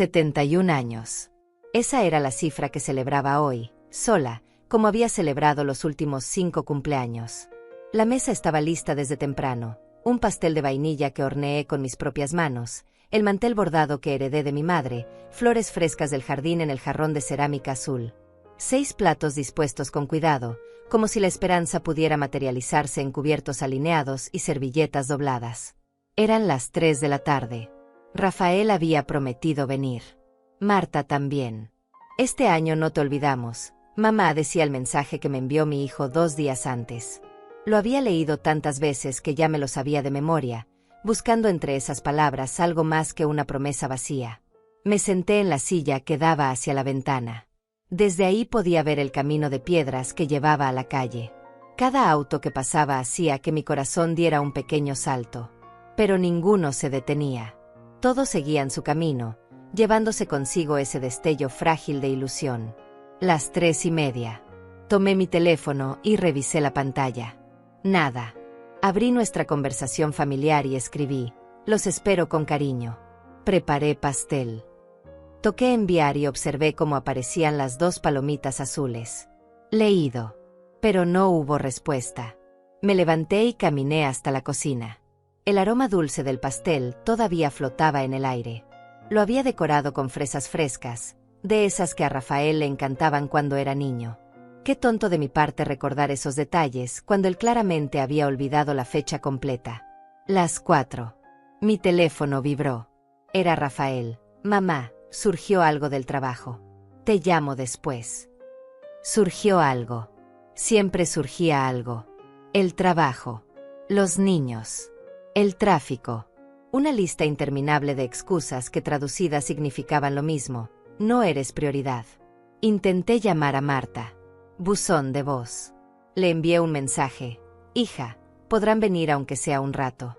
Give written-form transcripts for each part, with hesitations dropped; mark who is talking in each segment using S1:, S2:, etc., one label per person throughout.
S1: 71 años. Esa era la cifra que celebraba hoy, sola, como había celebrado los últimos 5 cumpleaños. La mesa estaba lista desde temprano, un pastel de vainilla que horneé con mis propias manos, el mantel bordado que heredé de mi madre, flores frescas del jardín en el jarrón de cerámica azul. 6 platos dispuestos con cuidado, como si la esperanza pudiera materializarse en cubiertos alineados y servilletas dobladas. Eran las 3 de la tarde. Rafael había prometido venir. Marta también. Este año no te olvidamos, mamá, decía el mensaje que me envió mi hijo 2 días antes. Lo había leído tantas veces que ya me lo sabía de memoria, buscando entre esas palabras algo más que una promesa vacía. Me senté en la silla que daba hacia la ventana. Desde ahí podía ver el camino de piedras que llevaba a la calle. Cada auto que pasaba hacía que mi corazón diera un pequeño salto. Pero ninguno se detenía. Todos seguían su camino, llevándose consigo ese destello frágil de ilusión. Las 3:30. Tomé mi teléfono y revisé la pantalla. Nada. Abrí nuestra conversación familiar y escribí: los espero con cariño. Preparé pastel. Toqué enviar y observé cómo aparecían las 2 palomitas azules. Leído. Pero no hubo respuesta. Me levanté y caminé hasta la cocina. El aroma dulce del pastel todavía flotaba en el aire. Lo había decorado con fresas frescas, de esas que a Rafael le encantaban cuando era niño. Qué tonto de mi parte recordar esos detalles cuando él claramente había olvidado la fecha completa. Las 4. Mi teléfono vibró. Era Rafael. Mamá, surgió algo del trabajo. Te llamo después. Surgió algo. Siempre surgía algo. El trabajo. Los niños. El tráfico. Una lista interminable de excusas que traducidas significaban lo mismo: no eres prioridad. Intenté llamar a Marta. Buzón de voz. Le envié un mensaje: hija, podrán venir aunque sea un rato.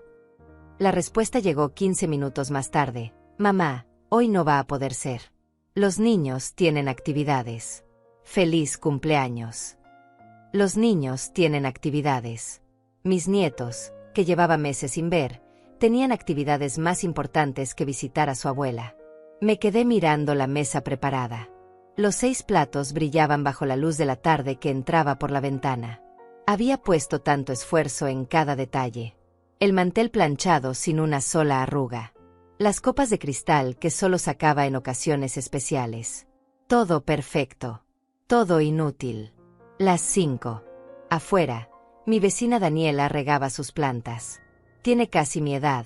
S1: La respuesta llegó 15 minutos más tarde: mamá, hoy no va a poder ser. Los niños tienen actividades. Feliz cumpleaños. Los niños tienen actividades. Mis nietos, que llevaba meses sin ver, tenían actividades más importantes que visitar a su abuela. Me quedé mirando la mesa preparada. Los 6 platos brillaban bajo la luz de la tarde que entraba por la ventana. Había puesto tanto esfuerzo en cada detalle. El mantel planchado sin una sola arruga. Las copas de cristal que solo sacaba en ocasiones especiales. Todo perfecto. Todo inútil. Las 5. Afuera, mi vecina Daniela regaba sus plantas. Tiene casi mi edad,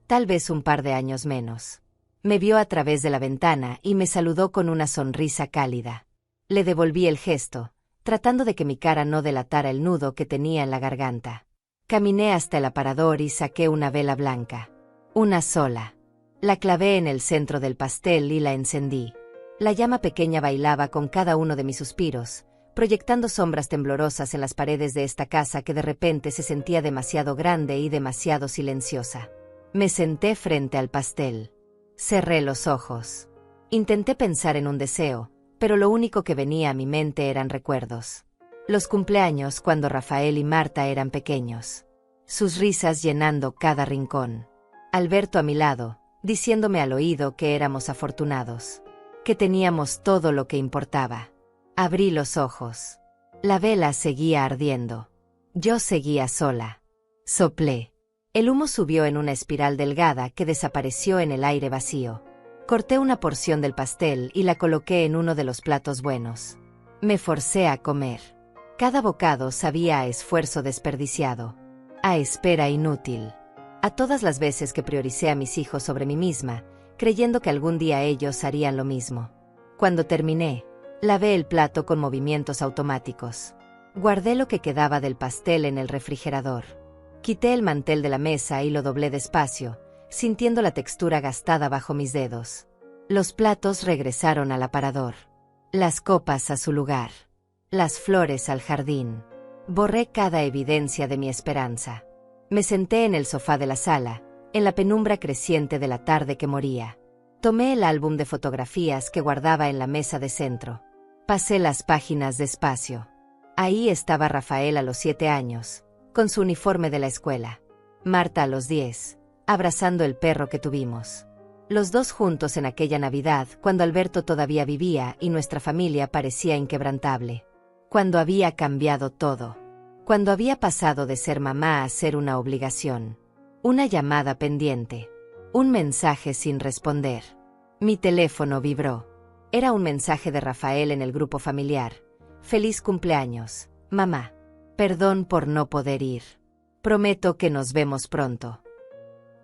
S1: tal vez un par de años menos. Me vio a través de la ventana y me saludó con una sonrisa cálida. Le devolví el gesto, tratando de que mi cara no delatara el nudo que tenía en la garganta. Caminé hasta el aparador y saqué una vela blanca. Una sola. La clavé en el centro del pastel y la encendí. La llama pequeña bailaba con cada uno de mis suspiros, proyectando sombras temblorosas en las paredes de esta casa que de repente se sentía demasiado grande y demasiado silenciosa. Me senté frente al pastel. Cerré los ojos. Intenté pensar en un deseo, pero lo único que venía a mi mente eran recuerdos. Los cumpleaños cuando Rafael y Marta eran pequeños. Sus risas llenando cada rincón. Alberto a mi lado, diciéndome al oído que éramos afortunados. Que teníamos todo lo que importaba. Abrí los ojos. La vela seguía ardiendo. Yo seguía sola. Soplé. El humo subió en una espiral delgada que desapareció en el aire vacío. Corté una porción del pastel y la coloqué en uno de los platos buenos. Me forcé a comer. Cada bocado sabía a esfuerzo desperdiciado. A espera inútil. A todas las veces que prioricé a mis hijos sobre mí misma, creyendo que algún día ellos harían lo mismo. Cuando terminé, lavé el plato con movimientos automáticos. Guardé lo que quedaba del pastel en el refrigerador. Quité el mantel de la mesa y lo doblé despacio, sintiendo la textura gastada bajo mis dedos. Los platos regresaron al aparador. Las copas a su lugar. Las flores al jardín. Borré cada evidencia de mi esperanza. Me senté en el sofá de la sala, en la penumbra creciente de la tarde que moría. Tomé el álbum de fotografías que guardaba en la mesa de centro. Pasé las páginas despacio. Ahí estaba Rafael a los 7 años, con su uniforme de la escuela. Marta a los 10, abrazando el perro que tuvimos. Los dos juntos en aquella Navidad, cuando Alberto todavía vivía y nuestra familia parecía inquebrantable. Cuando había cambiado todo. Cuando había pasado de ser mamá a ser una obligación. Una llamada pendiente. Un mensaje sin responder. Mi teléfono vibró. Era un mensaje de Rafael en el grupo familiar. Feliz cumpleaños, mamá. Perdón por no poder ir. Prometo que nos vemos pronto.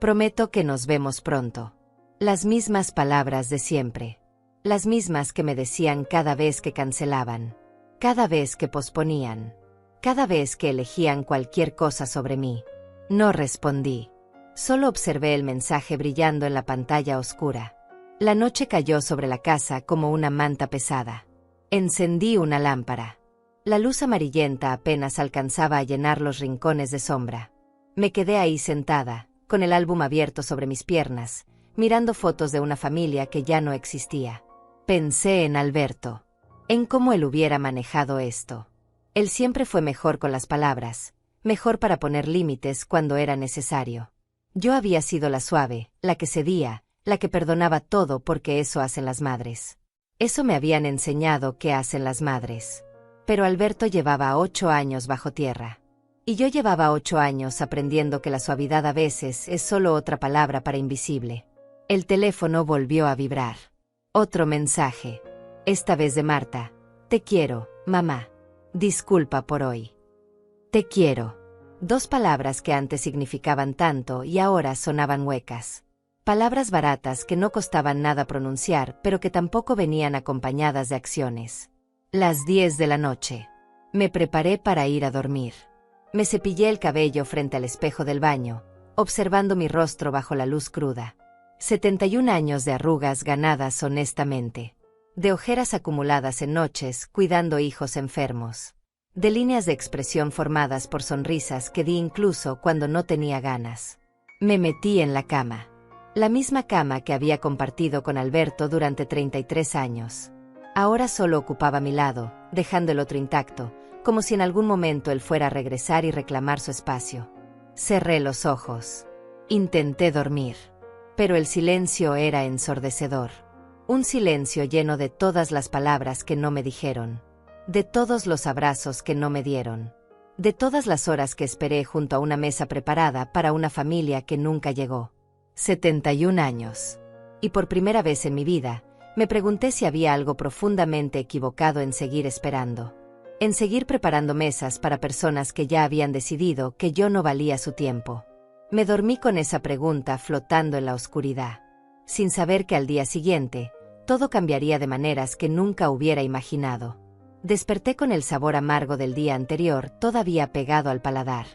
S1: Prometo que nos vemos pronto. Las mismas palabras de siempre. Las mismas que me decían cada vez que cancelaban. Cada vez que posponían. Cada vez que elegían cualquier cosa sobre mí. No respondí. Solo observé el mensaje brillando en la pantalla oscura. La noche cayó sobre la casa como una manta pesada. Encendí una lámpara. La luz amarillenta apenas alcanzaba a llenar los rincones de sombra. Me quedé ahí sentada, con el álbum abierto sobre mis piernas, mirando fotos de una familia que ya no existía. Pensé en Alberto. En cómo él hubiera manejado esto. Él siempre fue mejor con las palabras, mejor para poner límites cuando era necesario. Yo había sido la suave, la que cedía, la que perdonaba todo porque eso hacen las madres. Eso me habían enseñado que hacen las madres. Pero Alberto llevaba 8 años bajo tierra. Y yo llevaba 8 años aprendiendo que la suavidad a veces es solo otra palabra para invisible. El teléfono volvió a vibrar. Otro mensaje. Esta vez de Marta. Te quiero, mamá. Disculpa por hoy. Te quiero. 2 palabras que antes significaban tanto y ahora sonaban huecas. Palabras baratas que no costaban nada pronunciar, pero que tampoco venían acompañadas de acciones. Las 10 de la noche. Me preparé para ir a dormir. Me cepillé el cabello frente al espejo del baño, observando mi rostro bajo la luz cruda. 71 años de arrugas ganadas honestamente. De ojeras acumuladas en noches, cuidando hijos enfermos. De líneas de expresión formadas por sonrisas que di incluso cuando no tenía ganas. Me metí en la cama. La misma cama que había compartido con Alberto durante 33 años. Ahora solo ocupaba mi lado, dejando el otro intacto, como si en algún momento él fuera a regresar y reclamar su espacio. Cerré los ojos. Intenté dormir. Pero el silencio era ensordecedor. Un silencio lleno de todas las palabras que no me dijeron. De todos los abrazos que no me dieron. De todas las horas que esperé junto a una mesa preparada para una familia que nunca llegó. 71 años. Y por primera vez en mi vida, me pregunté si había algo profundamente equivocado en seguir esperando. En seguir preparando mesas para personas que ya habían decidido que yo no valía su tiempo. Me dormí con esa pregunta flotando en la oscuridad. Sin saber que al día siguiente, todo cambiaría de maneras que nunca hubiera imaginado. Desperté con el sabor amargo del día anterior todavía pegado al paladar.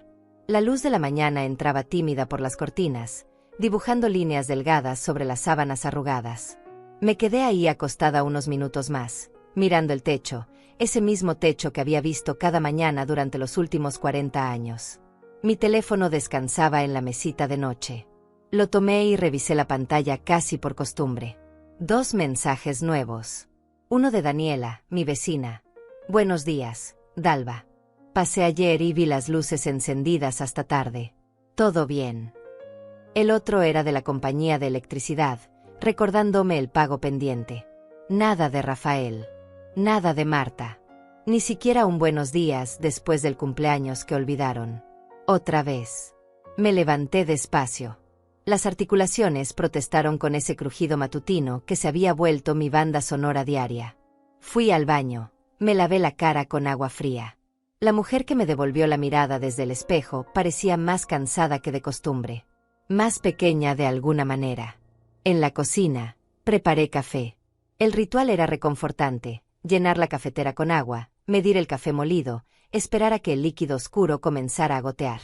S1: La luz de la mañana entraba tímida por las cortinas, dibujando líneas delgadas sobre las sábanas arrugadas. Me quedé ahí acostada unos minutos más, mirando el techo, ese mismo techo que había visto cada mañana durante los últimos 40 años. Mi teléfono descansaba en la mesita de noche. Lo tomé y revisé la pantalla casi por costumbre. 2 mensajes nuevos. Uno de Daniela, mi vecina. Buenos días, Dalva. Pasé ayer y vi las luces encendidas hasta tarde. Todo bien. El otro era de la compañía de electricidad, recordándome el pago pendiente. Nada de Rafael. Nada de Marta. Ni siquiera un buenos días después del cumpleaños que olvidaron. Otra vez. Me levanté despacio. Las articulaciones protestaron con ese crujido matutino que se había vuelto mi banda sonora diaria. Fui al baño. Me lavé la cara con agua fría. La mujer que me devolvió la mirada desde el espejo parecía más cansada que de costumbre. Más pequeña de alguna manera. En la cocina, preparé café. El ritual era reconfortante: llenar la cafetera con agua, medir el café molido, esperar a que el líquido oscuro comenzara a gotear.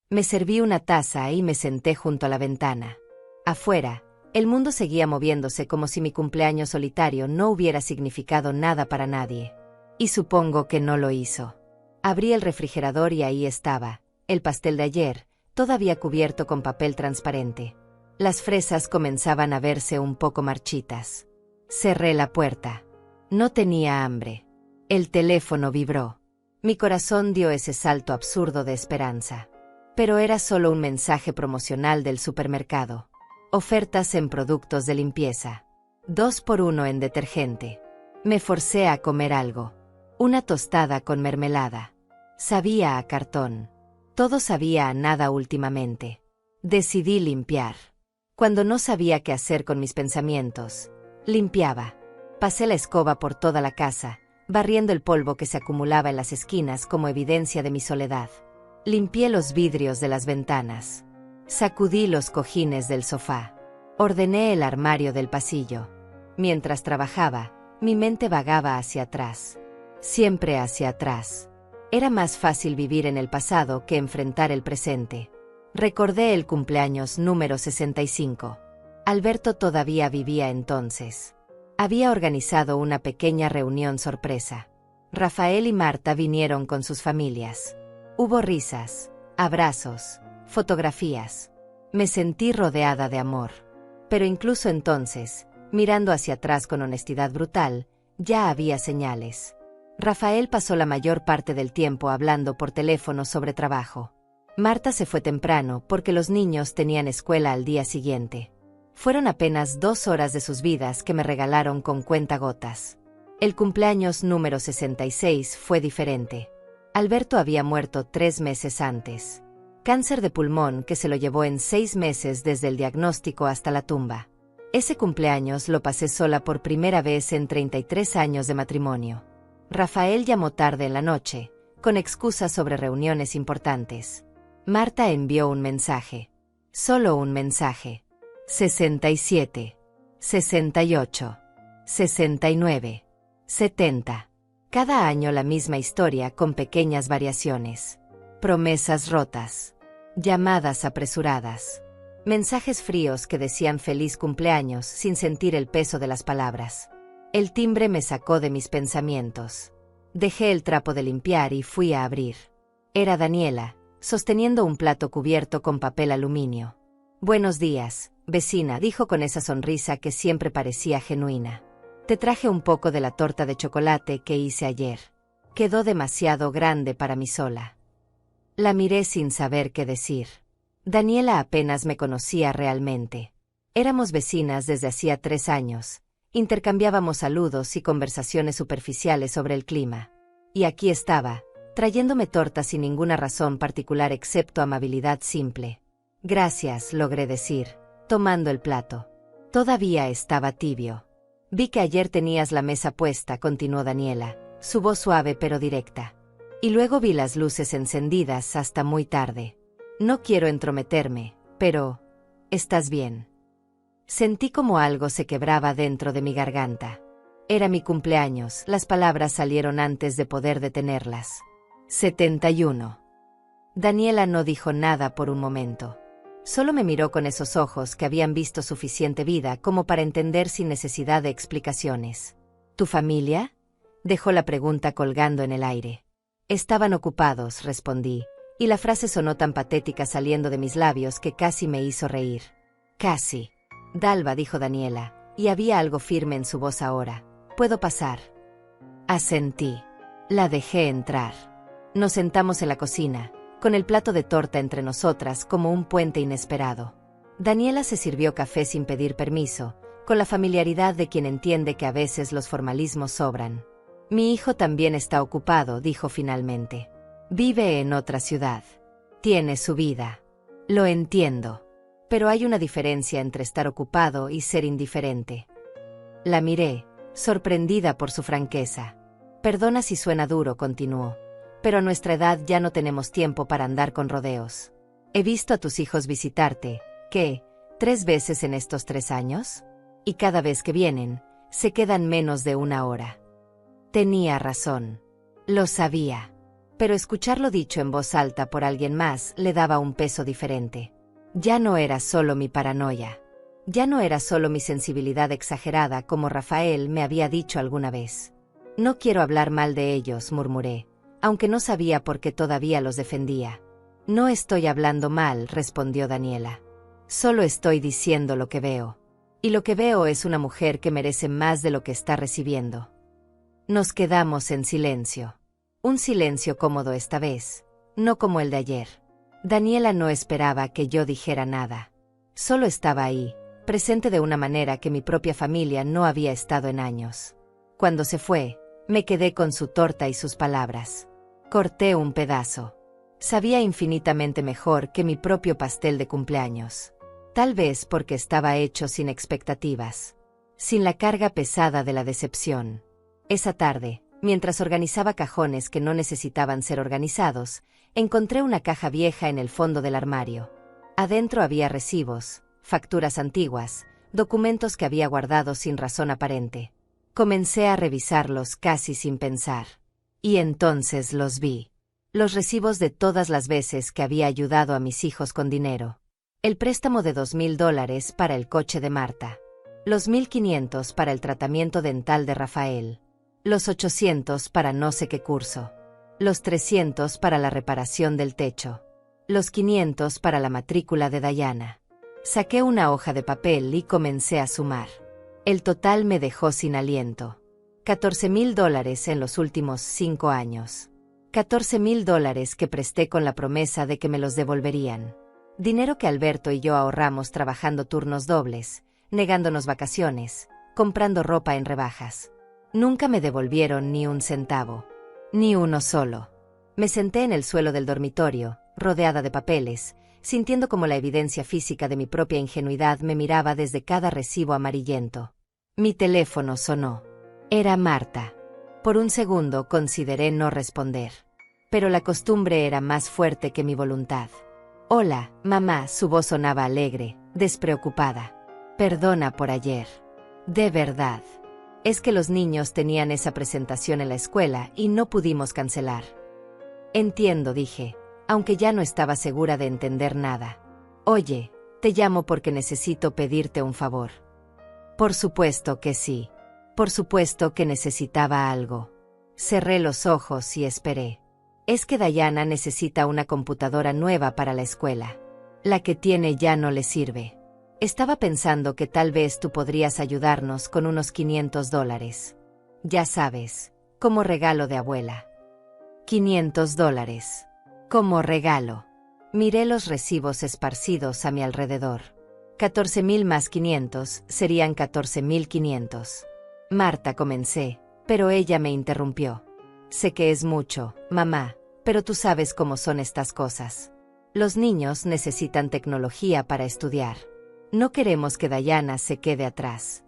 S1: Me serví una taza y me senté junto a la ventana. Afuera, el mundo seguía moviéndose como si mi cumpleaños solitario no hubiera significado nada para nadie. Y supongo que no lo hizo. Abrí el refrigerador y ahí estaba, el pastel de ayer, todavía cubierto con papel transparente. Las fresas comenzaban a verse un poco marchitas. Cerré la puerta. No tenía hambre. El teléfono vibró. Mi corazón dio ese salto absurdo de esperanza. Pero era solo un mensaje promocional del supermercado. Ofertas en productos de limpieza. 2x1 en detergente. Me forcé a comer algo. Una tostada con mermelada. Sabía a cartón. Todo sabía a nada últimamente. Decidí limpiar. Cuando no sabía qué hacer con mis pensamientos, limpiaba. Pasé la escoba por toda la casa, barriendo el polvo que se acumulaba en las esquinas como evidencia de mi soledad. Limpié los vidrios de las ventanas. Sacudí los cojines del sofá. Ordené el armario del pasillo. Mientras trabajaba, mi mente vagaba hacia atrás. Siempre hacia atrás. Era más fácil vivir en el pasado que enfrentar el presente. Recordé el cumpleaños número 65. Alberto todavía vivía entonces. Había organizado una pequeña reunión sorpresa. Rafael y Marta vinieron con sus familias. Hubo risas, abrazos, fotografías. Me sentí rodeada de amor. Pero incluso entonces, mirando hacia atrás con honestidad brutal, ya había señales. Rafael pasó la mayor parte del tiempo hablando por teléfono sobre trabajo. Marta se fue temprano porque los niños tenían escuela al día siguiente. Fueron apenas 2 horas de sus vidas que me regalaron con cuentagotas. El cumpleaños número 66 fue diferente. Alberto había muerto 3 meses antes. Cáncer de pulmón que se lo llevó en 6 meses desde el diagnóstico hasta la tumba. Ese cumpleaños lo pasé sola por primera vez en 33 años de matrimonio. Rafael llamó tarde en la noche, con excusas sobre reuniones importantes. Marta envió un mensaje. Solo un mensaje. 67, 68, 69, 70. Cada año la misma historia con pequeñas variaciones. Promesas rotas. Llamadas apresuradas. Mensajes fríos que decían feliz cumpleaños sin sentir el peso de las palabras. El timbre me sacó de mis pensamientos. Dejé el trapo de limpiar y fui a abrir. Era Daniela, sosteniendo un plato cubierto con papel aluminio. Buenos días, vecina, dijo con esa sonrisa que siempre parecía genuina. Te traje un poco de la torta de chocolate que hice ayer. Quedó demasiado grande para mí sola. La miré sin saber qué decir. Daniela apenas me conocía realmente. Éramos vecinas desde hacía 3 años. Intercambiábamos saludos y conversaciones superficiales sobre el clima. Y aquí estaba, trayéndome torta sin ninguna razón particular excepto amabilidad simple. Gracias, logré decir, tomando el plato. Todavía estaba tibio. Vi que ayer tenías la mesa puesta, continuó Daniela, su voz suave pero directa. Y luego vi las luces encendidas hasta muy tarde. No quiero entrometerme, pero... ¿estás bien? Sentí como algo se quebraba dentro de mi garganta. Era mi cumpleaños, las palabras salieron antes de poder detenerlas. 71. Daniela no dijo nada por un momento. Solo me miró con esos ojos que habían visto suficiente vida como para entender sin necesidad de explicaciones. ¿Tu familia? Dejó la pregunta colgando en el aire. Estaban ocupados, respondí, y la frase sonó tan patética saliendo de mis labios que casi me hizo reír. Casi. Dalva, dijo Daniela, y había algo firme en su voz ahora. ¿Puedo pasar? Asentí. La dejé entrar. Nos sentamos en la cocina, con el plato de torta entre nosotras como un puente inesperado. Daniela se sirvió café sin pedir permiso, con la familiaridad de quien entiende que a veces los formalismos sobran. Mi hijo también está ocupado, dijo finalmente. Vive en otra ciudad. Tiene su vida. Lo entiendo. Pero hay una diferencia entre estar ocupado y ser indiferente. La miré, sorprendida por su franqueza. Perdona si suena duro, continuó. Pero a nuestra edad ya no tenemos tiempo para andar con rodeos. He visto a tus hijos visitarte, ¿qué? 3 veces en estos 3 años? Y cada vez que vienen, se quedan menos de 1 hora. Tenía razón. Lo sabía. Pero escucharlo dicho en voz alta por alguien más le daba un peso diferente. Ya no era solo mi paranoia. Ya no era solo mi sensibilidad exagerada como Rafael me había dicho alguna vez. No quiero hablar mal de ellos, murmuré, aunque no sabía por qué todavía los defendía. No estoy hablando mal, respondió Daniela. Solo estoy diciendo lo que veo. Y lo que veo es una mujer que merece más de lo que está recibiendo. Nos quedamos en silencio. Un silencio cómodo esta vez, no como el de ayer. Daniela no esperaba que yo dijera nada. Solo estaba ahí, presente de una manera que mi propia familia no había estado en años. Cuando se fue, me quedé con su torta y sus palabras. Corté un pedazo. Sabía infinitamente mejor que mi propio pastel de cumpleaños. Tal vez porque estaba hecho sin expectativas, sin la carga pesada de la decepción. Esa tarde, mientras organizaba cajones que no necesitaban ser organizados, encontré una caja vieja en el fondo del armario. Adentro había recibos, facturas antiguas, documentos que había guardado sin razón aparente. Comencé a revisarlos casi sin pensar. Y entonces los vi. Los recibos de todas las veces que había ayudado a mis hijos con dinero. El préstamo de $2,000 para el coche de Marta. Los 1,500 para el tratamiento dental de Rafael. Los 800 para no sé qué curso. Los 300 para la reparación del techo. Los 500 para la matrícula de Diana. Saqué una hoja de papel y comencé a sumar. El total me dejó sin aliento. $14,000 en los últimos 5 años. $14,000 que presté con la promesa de que me los devolverían. Dinero que Alberto y yo ahorramos trabajando turnos dobles, negándonos vacaciones, comprando ropa en rebajas. Nunca me devolvieron ni un centavo. Ni uno solo. Me senté en el suelo del dormitorio, rodeada de papeles, sintiendo como la evidencia física de mi propia ingenuidad me miraba desde cada recibo amarillento. Mi teléfono sonó. Era Marta. Por un segundo consideré no responder. Pero la costumbre era más fuerte que mi voluntad. Hola, mamá, su voz sonaba alegre, despreocupada. Perdona por ayer. De verdad. Es que los niños tenían esa presentación en la escuela y no pudimos cancelar. Entiendo, dije, aunque ya no estaba segura de entender nada. Oye, te llamo porque necesito pedirte un favor. Por supuesto que sí. Por supuesto que necesitaba algo. Cerré los ojos y esperé. Es que Diana necesita una computadora nueva para la escuela. La que tiene ya no le sirve. Estaba pensando que tal vez tú podrías ayudarnos con unos $500. Ya sabes, como regalo de abuela. $500. Como regalo. Miré los recibos esparcidos a mi alrededor. 14,000 más 500 serían 14,500. Marta, comencé, pero ella me interrumpió. Sé que es mucho, mamá, pero tú sabes cómo son estas cosas. Los niños necesitan tecnología para estudiar. No queremos que Diana se quede atrás.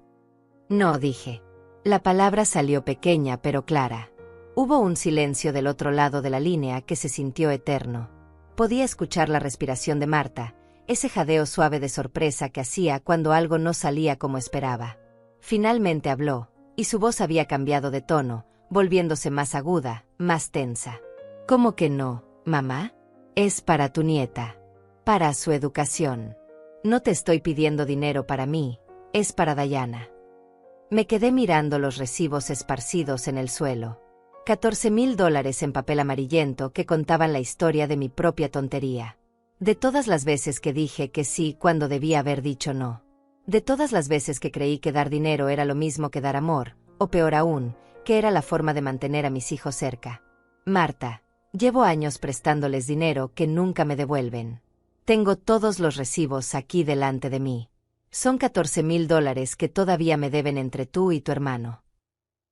S1: No, dije. La palabra salió pequeña pero clara. Hubo un silencio del otro lado de la línea que se sintió eterno. Podía escuchar la respiración de Marta, ese jadeo suave de sorpresa que hacía cuando algo no salía como esperaba. Finalmente habló, y su voz había cambiado de tono, volviéndose más aguda, más tensa. ¿Cómo que no, mamá? Es para tu nieta. Para su educación. No te estoy pidiendo dinero para mí, es para Diana. Me quedé mirando los recibos esparcidos en el suelo. $14,000 en papel amarillento que contaban la historia de mi propia tontería. De todas las veces que dije que sí cuando debía haber dicho no. De todas las veces que creí que dar dinero era lo mismo que dar amor, o peor aún, que era la forma de mantener a mis hijos cerca. Marta, llevo años prestándoles dinero que nunca me devuelven. Tengo todos los recibos aquí delante de mí. Son $14,000 que todavía me deben entre tú y tu hermano.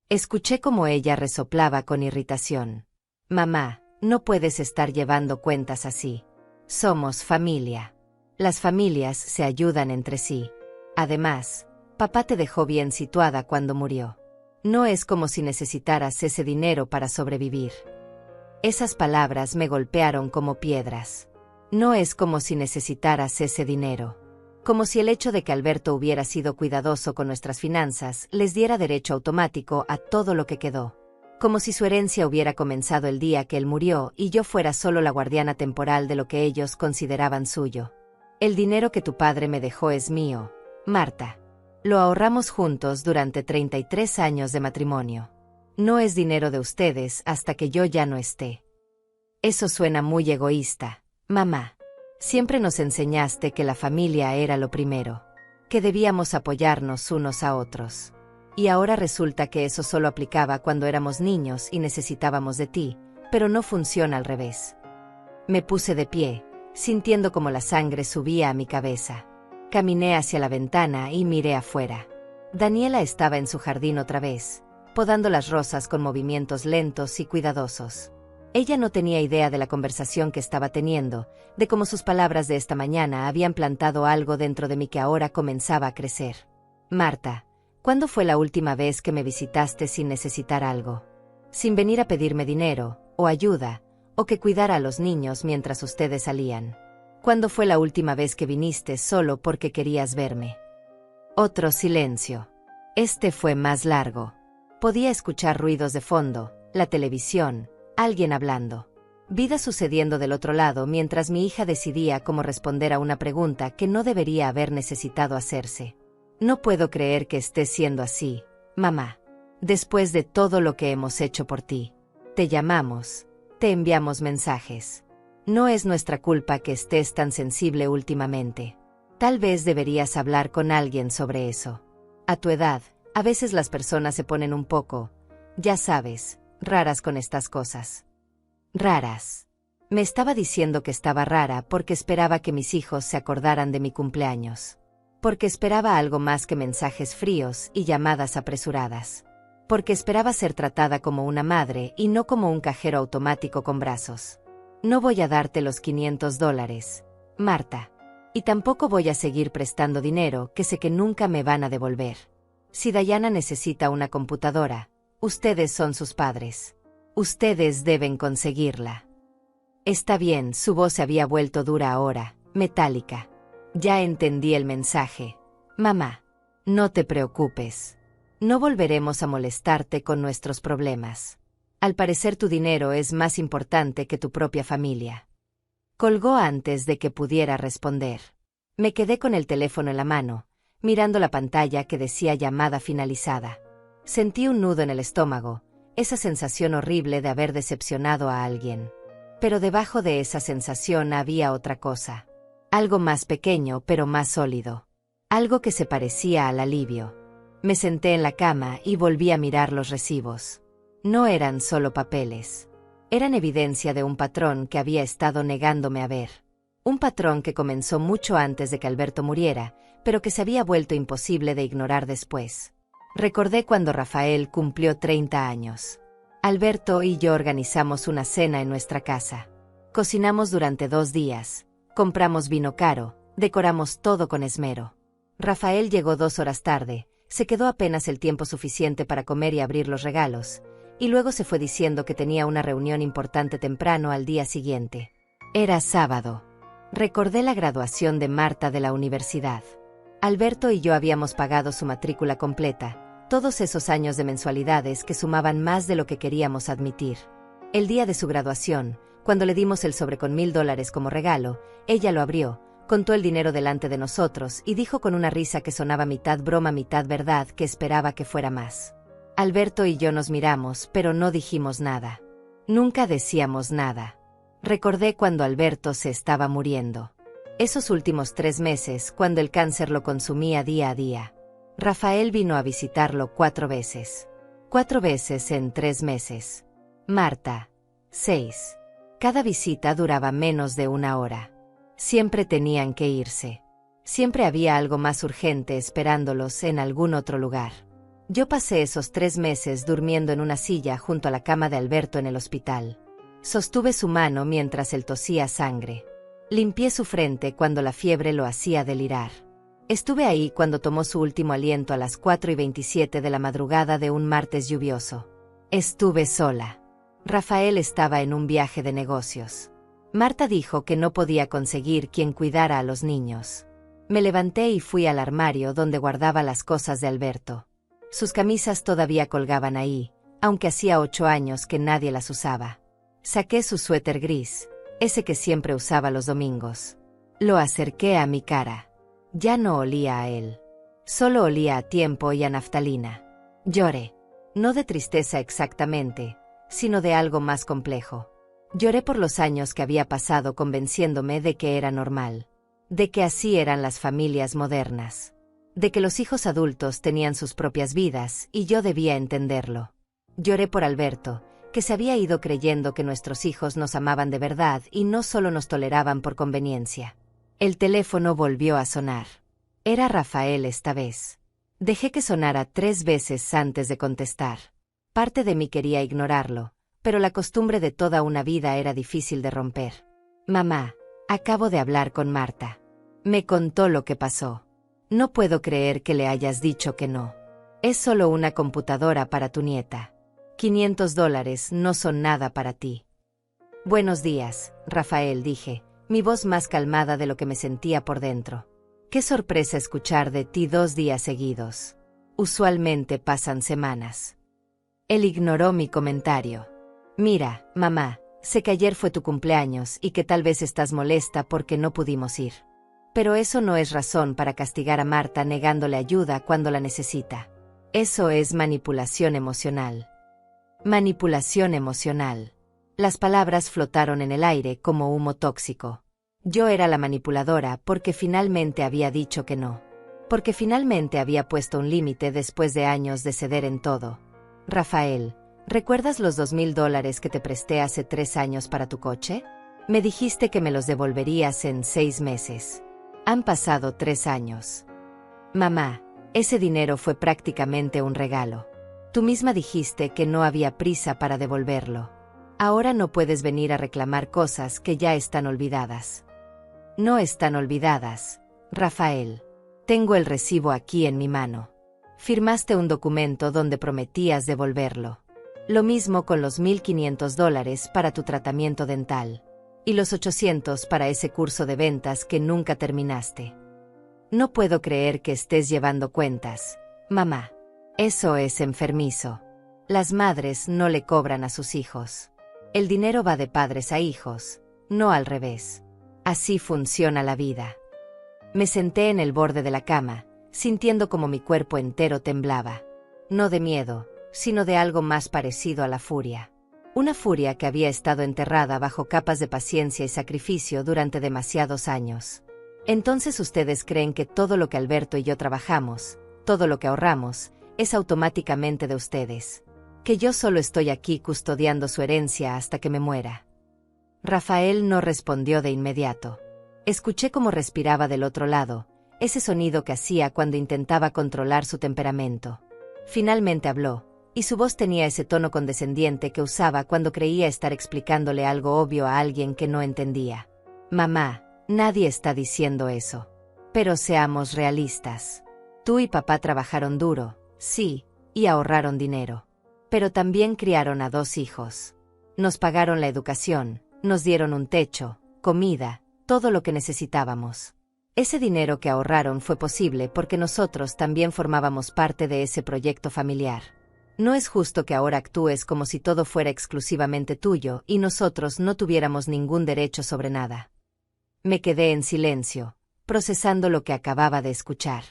S1: Escuché como ella resoplaba con irritación. Mamá, no puedes estar llevando cuentas así. Somos familia. Las familias se ayudan entre sí. Además, papá te dejó bien situada cuando murió. No es como si necesitaras ese dinero para sobrevivir. Esas palabras me golpearon como piedras. No es como si necesitaras ese dinero. Como si el hecho de que Alberto hubiera sido cuidadoso con nuestras finanzas les diera derecho automático a todo lo que quedó. Como si su herencia hubiera comenzado el día que él murió y yo fuera solo la guardiana temporal de lo que ellos consideraban suyo. El dinero que tu padre me dejó es mío, Marta. Lo ahorramos juntos durante 33 años de matrimonio. No es dinero de ustedes hasta que yo ya no esté. Eso suena muy egoísta, mamá. Siempre nos enseñaste que la familia era lo primero, que debíamos apoyarnos unos a otros. Y ahora resulta que eso solo aplicaba cuando éramos niños y necesitábamos de ti, pero no funciona al revés. Me puse de pie, sintiendo como la sangre subía a mi cabeza. Caminé hacia la ventana y miré afuera. Daniela estaba en su jardín otra vez, podando las rosas con movimientos lentos y cuidadosos. Ella no tenía idea de la conversación que estaba teniendo, de cómo sus palabras de esta mañana habían plantado algo dentro de mí que ahora comenzaba a crecer. Marta, ¿cuándo fue la última vez que me visitaste sin necesitar algo? Sin venir a pedirme dinero, o ayuda, o que cuidara a los niños mientras ustedes salían. ¿Cuándo fue la última vez que viniste solo porque querías verme? Otro silencio. Este fue más largo. Podía escuchar ruidos de fondo, la televisión, alguien hablando. Vida sucediendo del otro lado mientras mi hija decidía cómo responder a una pregunta que no debería haber necesitado hacerse. No puedo creer que estés siendo así, mamá. Después de todo lo que hemos hecho por ti. Te llamamos, te enviamos mensajes. No es nuestra culpa que estés tan sensible últimamente. Tal vez deberías hablar con alguien sobre eso. A tu edad, a veces las personas se ponen un poco, ya sabes, raras con estas cosas. Raras. Me estaba diciendo que estaba rara porque esperaba que mis hijos se acordaran de mi cumpleaños. Porque esperaba algo más que mensajes fríos y llamadas apresuradas. Porque esperaba ser tratada como una madre y no como un cajero automático con brazos. No voy a darte los $500, Marta. Y tampoco voy a seguir prestando dinero que sé que nunca me van a devolver. Si Diana necesita una computadora, ustedes son sus padres. Ustedes deben conseguirla. Está bien, su voz se había vuelto dura ahora, metálica. Ya entendí el mensaje. Mamá, no te preocupes. No volveremos a molestarte con nuestros problemas. Al parecer tu dinero es más importante que tu propia familia. Colgó antes de que pudiera responder. Me quedé con el teléfono en la mano, mirando la pantalla que decía llamada finalizada. Sentí un nudo en el estómago, esa sensación horrible de haber decepcionado a alguien. Pero debajo de esa sensación había otra cosa. Algo más pequeño pero más sólido. Algo que se parecía al alivio. Me senté en la cama y volví a mirar los recibos. No eran solo papeles. Eran evidencia de un patrón que había estado negándome a ver. Un patrón que comenzó mucho antes de que Alberto muriera, pero que se había vuelto imposible de ignorar después. Recordé cuando Rafael cumplió 30 años. Alberto y yo organizamos una cena en nuestra casa. Cocinamos durante 2 días, compramos vino caro, decoramos todo con esmero. Rafael llegó 2 horas tarde, se quedó apenas el tiempo suficiente para comer y abrir los regalos, y luego se fue diciendo que tenía una reunión importante temprano al día siguiente. Era sábado. Recordé la graduación de Marta de la universidad. Alberto y yo habíamos pagado su matrícula completa, todos esos años de mensualidades que sumaban más de lo que queríamos admitir. El día de su graduación, cuando le dimos el sobre con $1000 como regalo, ella lo abrió, contó el dinero delante de nosotros y dijo con una risa que sonaba mitad broma mitad verdad que esperaba que fuera más. Alberto y yo nos miramos, pero no dijimos nada. Nunca decíamos nada. Recordé cuando Alberto se estaba muriendo. Esos últimos 3 meses, cuando el cáncer lo consumía día a día. Rafael vino a visitarlo 4 veces. 4 veces en 3 meses. Marta, 6. Cada visita duraba menos de 1 hora. Siempre tenían que irse. Siempre había algo más urgente esperándolos en algún otro lugar. Yo pasé esos 3 meses durmiendo en una silla junto a la cama de Alberto en el hospital. Sostuve su mano mientras él tosía sangre. Limpié su frente cuando la fiebre lo hacía delirar. Estuve ahí cuando tomó su último aliento a las 4:27 de la madrugada de un martes lluvioso. Estuve sola. Rafael estaba en un viaje de negocios. Marta dijo que no podía conseguir quien cuidara a los niños. Me levanté y fui al armario donde guardaba las cosas de Alberto. Sus camisas todavía colgaban ahí, aunque hacía 8 años que nadie las usaba. Saqué su suéter gris, ese que siempre usaba los domingos. Lo acerqué a mi cara. Ya no olía a él. Solo olía a tiempo y a naftalina. Lloré. No de tristeza exactamente, sino de algo más complejo. Lloré por los años que había pasado convenciéndome de que era normal. De que así eran las familias modernas. De que los hijos adultos tenían sus propias vidas y yo debía entenderlo. Lloré por Alberto, que se había ido creyendo que nuestros hijos nos amaban de verdad y no solo nos toleraban por conveniencia. El teléfono volvió a sonar. Era Rafael esta vez. Dejé que sonara 3 veces antes de contestar. Parte de mí quería ignorarlo, pero la costumbre de toda una vida era difícil de romper. Mamá, acabo de hablar con Marta. Me contó lo que pasó. No puedo creer que le hayas dicho que no. Es solo una computadora para tu nieta. $500 no son nada para ti. Buenos días, Rafael, dije, mi voz más calmada de lo que me sentía por dentro. Qué sorpresa escuchar de ti 2 días seguidos. Usualmente pasan semanas. Él ignoró mi comentario. Mira, mamá, sé que ayer fue tu cumpleaños y que tal vez estás molesta porque no pudimos ir. Pero eso no es razón para castigar a Marta negándole ayuda cuando la necesita. Eso es manipulación emocional. Manipulación emocional. Las palabras flotaron en el aire como humo tóxico. Yo era la manipuladora porque finalmente había dicho que no. Porque finalmente había puesto un límite después de años de ceder en todo. Rafael, ¿recuerdas los $2000 que te presté hace 3 años para tu coche? Me dijiste que me los devolverías en 6 meses. Han pasado 3 años. Mamá, ese dinero fue prácticamente un regalo. Tú misma dijiste que no había prisa para devolverlo. Ahora no puedes venir a reclamar cosas que ya están olvidadas. No están olvidadas, Rafael. Tengo el recibo aquí en mi mano. Firmaste un documento donde prometías devolverlo. Lo mismo con los $1500 para tu tratamiento dental. Y los 800 para ese curso de ventas que nunca terminaste. No puedo creer que estés llevando cuentas, mamá. Eso es enfermizo. Las madres no le cobran a sus hijos. El dinero va de padres a hijos, no al revés. Así funciona la vida. Me senté en el borde de la cama, sintiendo como mi cuerpo entero temblaba. No de miedo, sino de algo más parecido a la furia. Una furia que había estado enterrada bajo capas de paciencia y sacrificio durante demasiados años. Entonces ustedes creen que todo lo que Alberto y yo trabajamos, todo lo que ahorramos, es automáticamente de ustedes. Que yo solo estoy aquí custodiando su herencia hasta que me muera. Rafael no respondió de inmediato. Escuché cómo respiraba del otro lado, ese sonido que hacía cuando intentaba controlar su temperamento. Finalmente habló, y su voz tenía ese tono condescendiente que usaba cuando creía estar explicándole algo obvio a alguien que no entendía. Mamá, nadie está diciendo eso. Pero seamos realistas. Tú y papá trabajaron duro, sí, y ahorraron dinero. Pero también criaron a 2 hijos. Nos pagaron la educación, nos dieron un techo, comida, todo lo que necesitábamos. Ese dinero que ahorraron fue posible porque nosotros también formábamos parte de ese proyecto familiar. No es justo que ahora actúes como si todo fuera exclusivamente tuyo y nosotros no tuviéramos ningún derecho sobre nada. Me quedé en silencio, procesando lo que acababa de escuchar.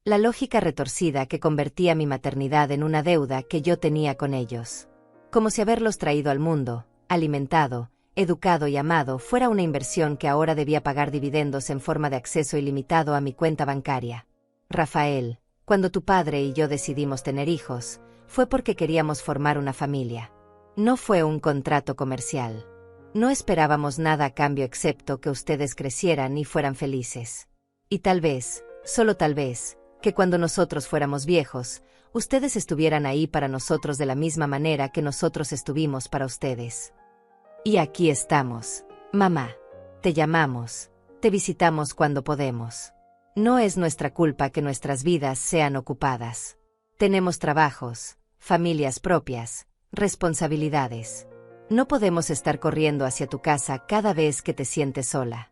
S1: La lógica retorcida que convertía mi maternidad en una deuda que yo tenía con ellos. Como si haberlos traído al mundo, alimentado, educado y amado fuera una inversión que ahora debía pagar dividendos en forma de acceso ilimitado a mi cuenta bancaria. Rafael, cuando tu padre y yo decidimos tener hijos, fue porque queríamos formar una familia. No fue un contrato comercial. No esperábamos nada a cambio excepto que ustedes crecieran y fueran felices. Y tal vez, solo tal vez, que cuando nosotros fuéramos viejos, ustedes estuvieran ahí para nosotros de la misma manera que nosotros estuvimos para ustedes. Y aquí estamos, mamá. Te llamamos, te visitamos cuando podemos. No es nuestra culpa que nuestras vidas sean ocupadas. Tenemos trabajos, familias propias, responsabilidades. No podemos estar corriendo hacia tu casa cada vez que te sientes sola.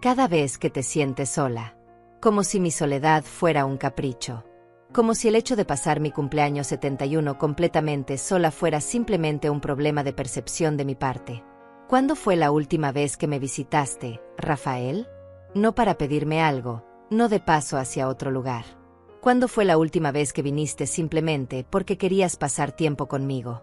S1: Cada vez que te sientes sola. Como si mi soledad fuera un capricho. Como si el hecho de pasar mi cumpleaños 71 completamente sola fuera simplemente un problema de percepción de mi parte. ¿Cuándo fue la última vez que me visitaste, Rafael? No para pedirme algo, no de paso hacia otro lugar. ¿Cuándo fue la última vez que viniste simplemente porque querías pasar tiempo conmigo?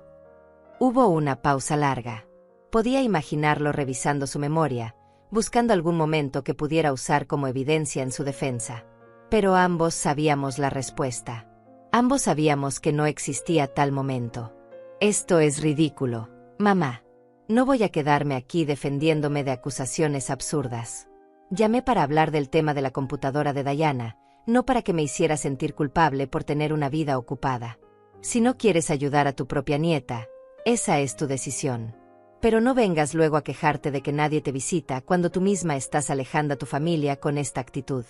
S1: Hubo una pausa larga. Podía imaginarlo revisando su memoria, buscando algún momento que pudiera usar como evidencia en su defensa. Pero ambos sabíamos la respuesta. Ambos sabíamos que no existía tal momento. Esto es ridículo, mamá. No voy a quedarme aquí defendiéndome de acusaciones absurdas. Llamé para hablar del tema de la computadora de Diana, no para que me hiciera sentir culpable por tener una vida ocupada. Si no quieres ayudar a tu propia nieta, esa es tu decisión. Pero no vengas luego a quejarte de que nadie te visita cuando tú misma estás alejando a tu familia con esta actitud.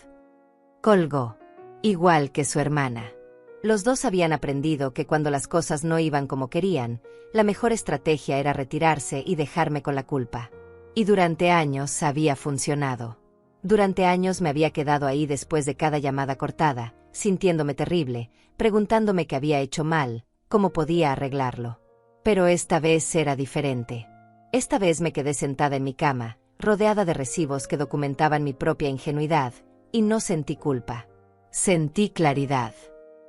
S1: Colgó. Igual que su hermana. Los dos habían aprendido que cuando las cosas no iban como querían, la mejor estrategia era retirarse y dejarme con la culpa. Y durante años había funcionado. Durante años me había quedado ahí después de cada llamada cortada, sintiéndome terrible, preguntándome qué había hecho mal, cómo podía arreglarlo. Pero esta vez era diferente. Esta vez me quedé sentada en mi cama, rodeada de recibos que documentaban mi propia ingenuidad, y no sentí culpa. Sentí claridad.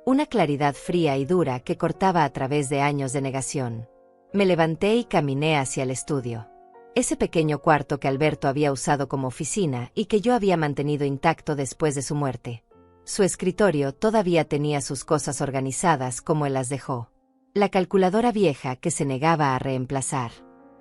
S1: Una claridad fría y dura que cortaba a través de años de negación. Me levanté y caminé hacia el estudio. Ese pequeño cuarto que Alberto había usado como oficina y que yo había mantenido intacto después de su muerte. Su escritorio todavía tenía sus cosas organizadas como él las dejó. La calculadora vieja que se negaba a reemplazar.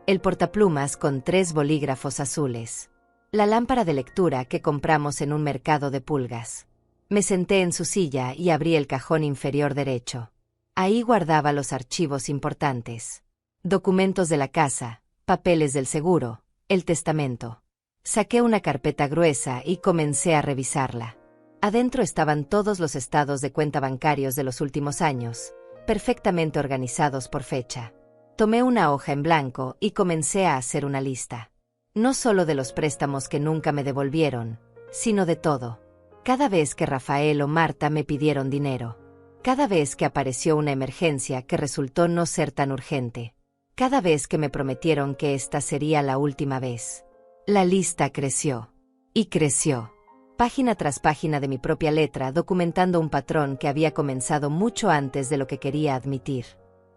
S1: El portaplumas con 3 bolígrafos azules. La lámpara de lectura que compramos en un mercado de pulgas. Me senté en su silla y abrí el cajón inferior derecho. Ahí guardaba los archivos importantes. Documentos de la casa, papeles del seguro, el testamento. Saqué una carpeta gruesa y comencé a revisarla. Adentro estaban todos los estados de cuenta bancarios de los últimos años, perfectamente organizados por fecha. Tomé una hoja en blanco y comencé a hacer una lista. No solo de los préstamos que nunca me devolvieron, sino de todo. Cada vez que Rafael o Marta me pidieron dinero. Cada vez que apareció una emergencia que resultó no ser tan urgente. Cada vez que me prometieron que esta sería la última vez. La lista creció. Y creció. Página tras página de mi propia letra documentando un patrón que había comenzado mucho antes de lo que quería admitir.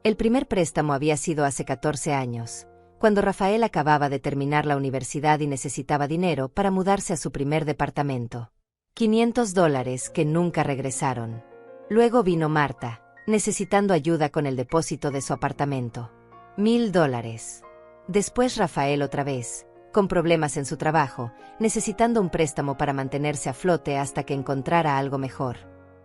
S1: El primer préstamo había sido hace 14 años, cuando Rafael acababa de terminar la universidad y necesitaba dinero para mudarse a su primer departamento. $500 que nunca regresaron. Luego vino Marta, necesitando ayuda con el depósito de su apartamento. $1000. Después Rafael otra vez, con problemas en su trabajo, necesitando un préstamo para mantenerse a flote hasta que encontrara algo mejor.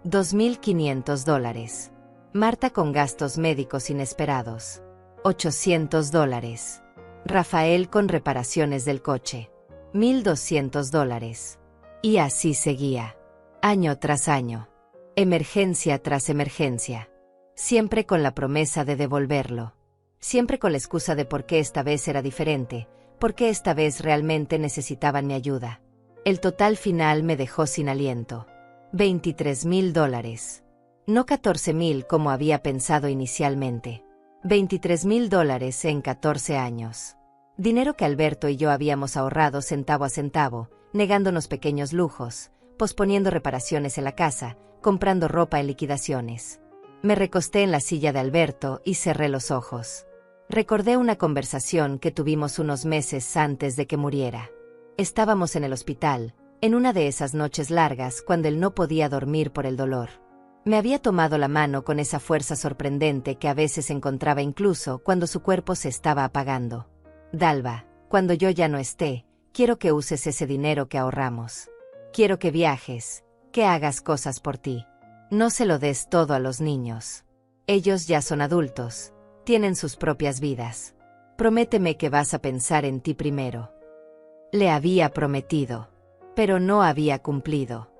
S1: $2500. Marta con gastos médicos inesperados. $800. Rafael con reparaciones del coche. $1200. Y así seguía. Año tras año. Emergencia tras emergencia. Siempre con la promesa de devolverlo. Siempre con la excusa de por qué esta vez era diferente, por qué esta vez realmente necesitaban mi ayuda. El total final me dejó sin aliento. $23,000. No 14,000 como había pensado inicialmente. $23,000 en 14 años. Dinero que Alberto y yo habíamos ahorrado centavo a centavo, negándonos pequeños lujos, posponiendo reparaciones en la casa, comprando ropa en liquidaciones. Me recosté en la silla de Alberto y cerré los ojos. Recordé una conversación que tuvimos unos meses antes de que muriera. Estábamos en el hospital, en una de esas noches largas cuando él no podía dormir por el dolor. Me había tomado la mano con esa fuerza sorprendente que a veces encontraba incluso cuando su cuerpo se estaba apagando. Dalva, cuando yo ya no esté, quiero que uses ese dinero que ahorramos. Quiero que viajes, que hagas cosas por ti. No se lo des todo a los niños. Ellos ya son adultos, tienen sus propias vidas. Prométeme que vas a pensar en ti primero. Le había prometido, pero no había cumplido.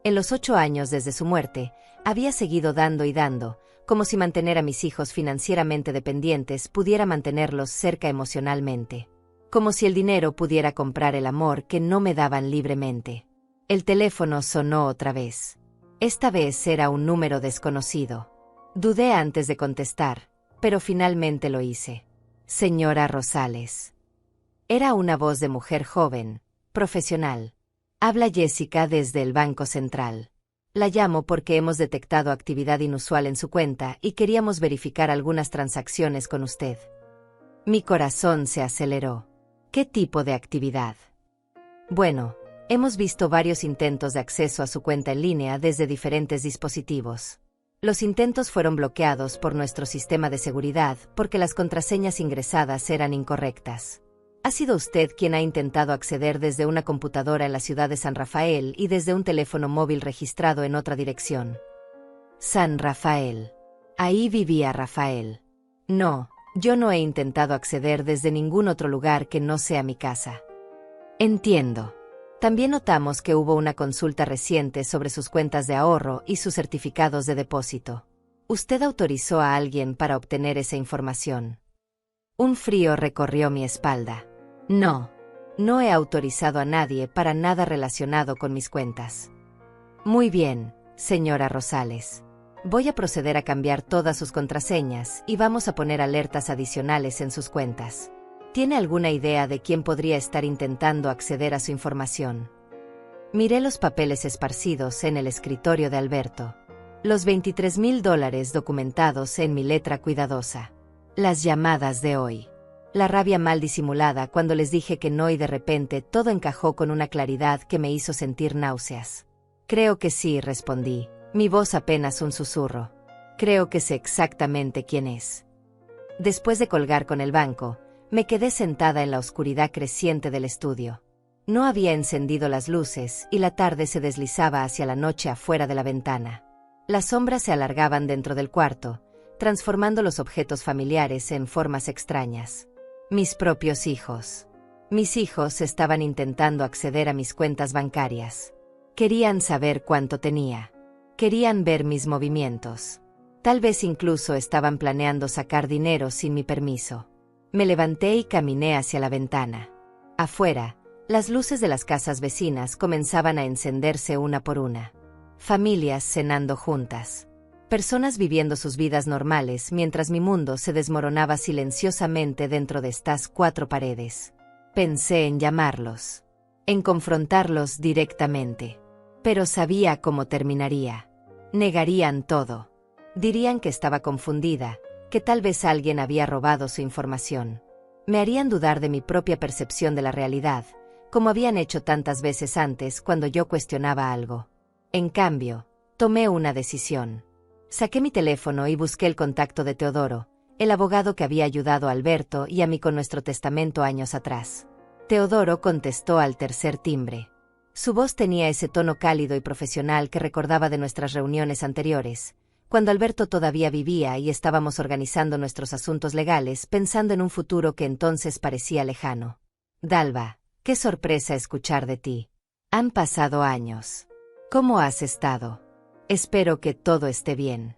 S1: En los 8 años desde su muerte, había seguido dando y dando, como si mantener a mis hijos financieramente dependientes pudiera mantenerlos cerca emocionalmente. Como si el dinero pudiera comprar el amor que no me daban libremente. El teléfono sonó otra vez. Esta vez era un número desconocido. Dudé antes de contestar, pero finalmente lo hice. Señora Rosales. Era una voz de mujer joven, profesional. Habla Jessica desde el Banco Central. La llamo porque hemos detectado actividad inusual en su cuenta y queríamos verificar algunas transacciones con usted. Mi corazón se aceleró. ¿Qué tipo de actividad? Bueno, hemos visto varios intentos de acceso a su cuenta en línea desde diferentes dispositivos. Los intentos fueron bloqueados por nuestro sistema de seguridad porque las contraseñas ingresadas eran incorrectas. Ha sido usted quien ha intentado acceder desde una computadora en la ciudad de San Rafael y desde un teléfono móvil registrado en otra dirección. San Rafael. Ahí vivía Rafael. No, yo no he intentado acceder desde ningún otro lugar que no sea mi casa. Entiendo. También notamos que hubo una consulta reciente sobre sus cuentas de ahorro y sus certificados de depósito. ¿Usted autorizó a alguien para obtener esa información? Un frío recorrió mi espalda. No, no he autorizado a nadie para nada relacionado con mis cuentas. Muy bien, señora Rosales. Voy a proceder a cambiar todas sus contraseñas y vamos a poner alertas adicionales en sus cuentas. ¿Tiene alguna idea de quién podría estar intentando acceder a su información? Miré los papeles esparcidos en el escritorio de Alberto. Los $23,000 documentados en mi letra cuidadosa. Las llamadas de hoy. La rabia mal disimulada cuando les dije que no y de repente todo encajó con una claridad que me hizo sentir náuseas. Creo que sí, respondí, mi voz apenas un susurro. Creo que sé exactamente quién es. Después de colgar con el banco, me quedé sentada en la oscuridad creciente del estudio. No había encendido las luces y la tarde se deslizaba hacia la noche afuera de la ventana. Las sombras se alargaban dentro del cuarto, transformando los objetos familiares en formas extrañas. Mis propios hijos. Mis hijos estaban intentando acceder a mis cuentas bancarias. Querían saber cuánto tenía. Querían ver mis movimientos. Tal vez incluso estaban planeando sacar dinero sin mi permiso. Me levanté y caminé hacia la ventana. Afuera, las luces de las casas vecinas comenzaban a encenderse una por una. Familias cenando juntas. Personas viviendo sus vidas normales mientras mi mundo se desmoronaba silenciosamente dentro de estas cuatro paredes. Pensé en llamarlos. En confrontarlos directamente. Pero sabía cómo terminaría. Negarían todo. Dirían que estaba confundida, que tal vez alguien había robado su información. Me harían dudar de mi propia percepción de la realidad, como habían hecho tantas veces antes cuando yo cuestionaba algo. En cambio, tomé una decisión. Saqué mi teléfono y busqué el contacto de Teodoro, el abogado que había ayudado a Alberto y a mí con nuestro testamento años atrás. Teodoro contestó al tercer timbre. Su voz tenía ese tono cálido y profesional que recordaba de nuestras reuniones anteriores, cuando Alberto todavía vivía y estábamos organizando nuestros asuntos legales pensando en un futuro que entonces parecía lejano. Dalva, qué sorpresa escuchar de ti. Han pasado años. ¿Cómo has estado? Espero que todo esté bien.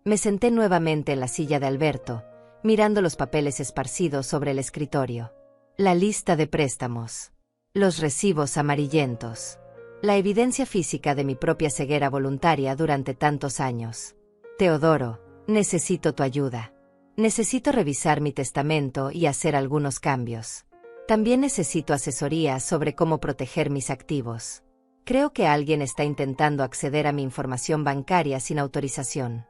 S1: Me senté nuevamente en la silla de Alberto, mirando los papeles esparcidos sobre el escritorio. La lista de préstamos. Los recibos amarillentos. La evidencia física de mi propia ceguera voluntaria durante tantos años. Teodoro, necesito tu ayuda. Necesito revisar mi testamento y hacer algunos cambios. También necesito asesoría sobre cómo proteger mis activos. Creo que alguien está intentando acceder a mi información bancaria sin autorización.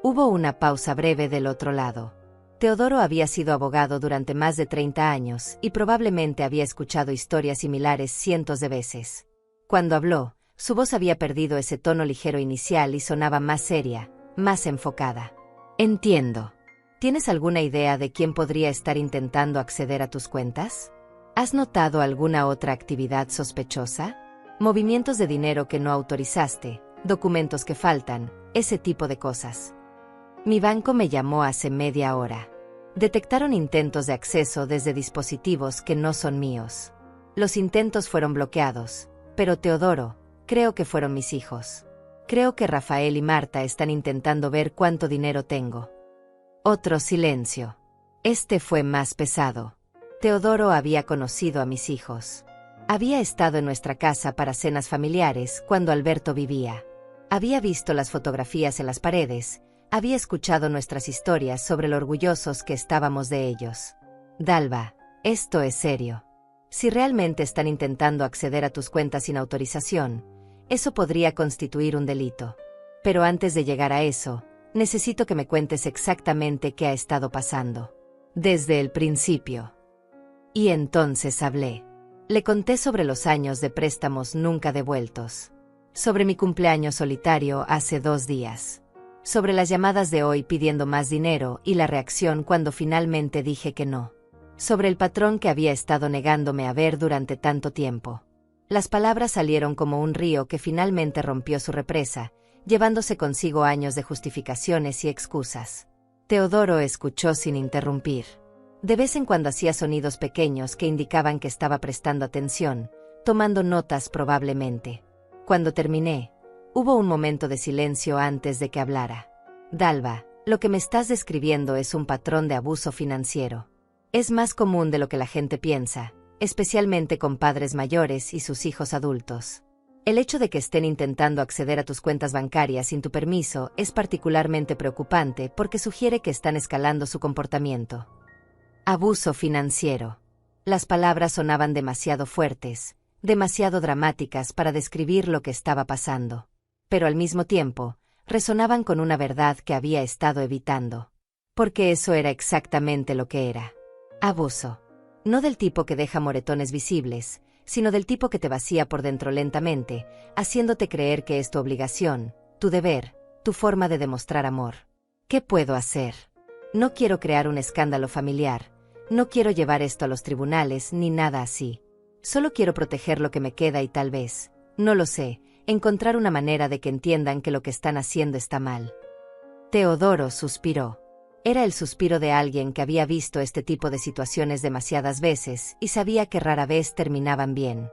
S1: Hubo una pausa breve del otro lado. Teodoro había sido abogado durante más de 30 años y probablemente había escuchado historias similares cientos de veces. Cuando habló, su voz había perdido ese tono ligero inicial y sonaba más seria, más enfocada. Entiendo. ¿Tienes alguna idea de quién podría estar intentando acceder a tus cuentas? ¿Has notado alguna otra actividad sospechosa? Movimientos de dinero que no autorizaste, documentos que faltan, ese tipo de cosas. Mi banco me llamó hace media hora. Detectaron intentos de acceso desde dispositivos que no son míos. Los intentos fueron bloqueados. Pero Teodoro, creo que fueron mis hijos. Creo que Rafael y Marta están intentando ver cuánto dinero tengo. Otro silencio. Este fue más pesado. Teodoro había conocido a mis hijos. Había estado en nuestra casa para cenas familiares cuando Alberto vivía. Había visto las fotografías en las paredes, había escuchado nuestras historias sobre lo orgullosos que estábamos de ellos. Dalva, esto es serio. Si realmente están intentando acceder a tus cuentas sin autorización, eso podría constituir un delito. Pero antes de llegar a eso, necesito que me cuentes exactamente qué ha estado pasando. Desde el principio. Y entonces hablé. Le conté sobre los años de préstamos nunca devueltos. Sobre mi cumpleaños solitario hace 2 días. Sobre las llamadas de hoy pidiendo más dinero y la reacción cuando finalmente dije que no. sobre el patrón que había estado negándome a ver durante tanto tiempo. Las palabras salieron como un río que finalmente rompió su represa, llevándose consigo años de justificaciones y excusas. Teodoro escuchó sin interrumpir. De vez en cuando hacía sonidos pequeños que indicaban que estaba prestando atención, tomando notas probablemente. Cuando terminé, hubo un momento de silencio antes de que hablara. Dalva, lo que me estás describiendo es un patrón de abuso financiero. Es más común de lo que la gente piensa, especialmente con padres mayores y sus hijos adultos. El hecho de que estén intentando acceder a tus cuentas bancarias sin tu permiso es particularmente preocupante porque sugiere que están escalando su comportamiento. Abuso financiero. Las palabras sonaban demasiado fuertes, demasiado dramáticas para describir lo que estaba pasando. Pero al mismo tiempo, resonaban con una verdad que había estado evitando. Porque eso era exactamente lo que era. Abuso. No del tipo que deja moretones visibles, sino del tipo que te vacía por dentro lentamente, haciéndote creer que es tu obligación, tu deber, tu forma de demostrar amor. ¿Qué puedo hacer? No quiero crear un escándalo familiar, no quiero llevar esto a los tribunales ni nada así. Solo quiero proteger lo que me queda y tal vez, no lo sé, encontrar una manera de que entiendan que lo que están haciendo está mal. Teodoro suspiró. Era el suspiro de alguien que había visto este tipo de situaciones demasiadas veces y sabía que rara vez terminaban bien.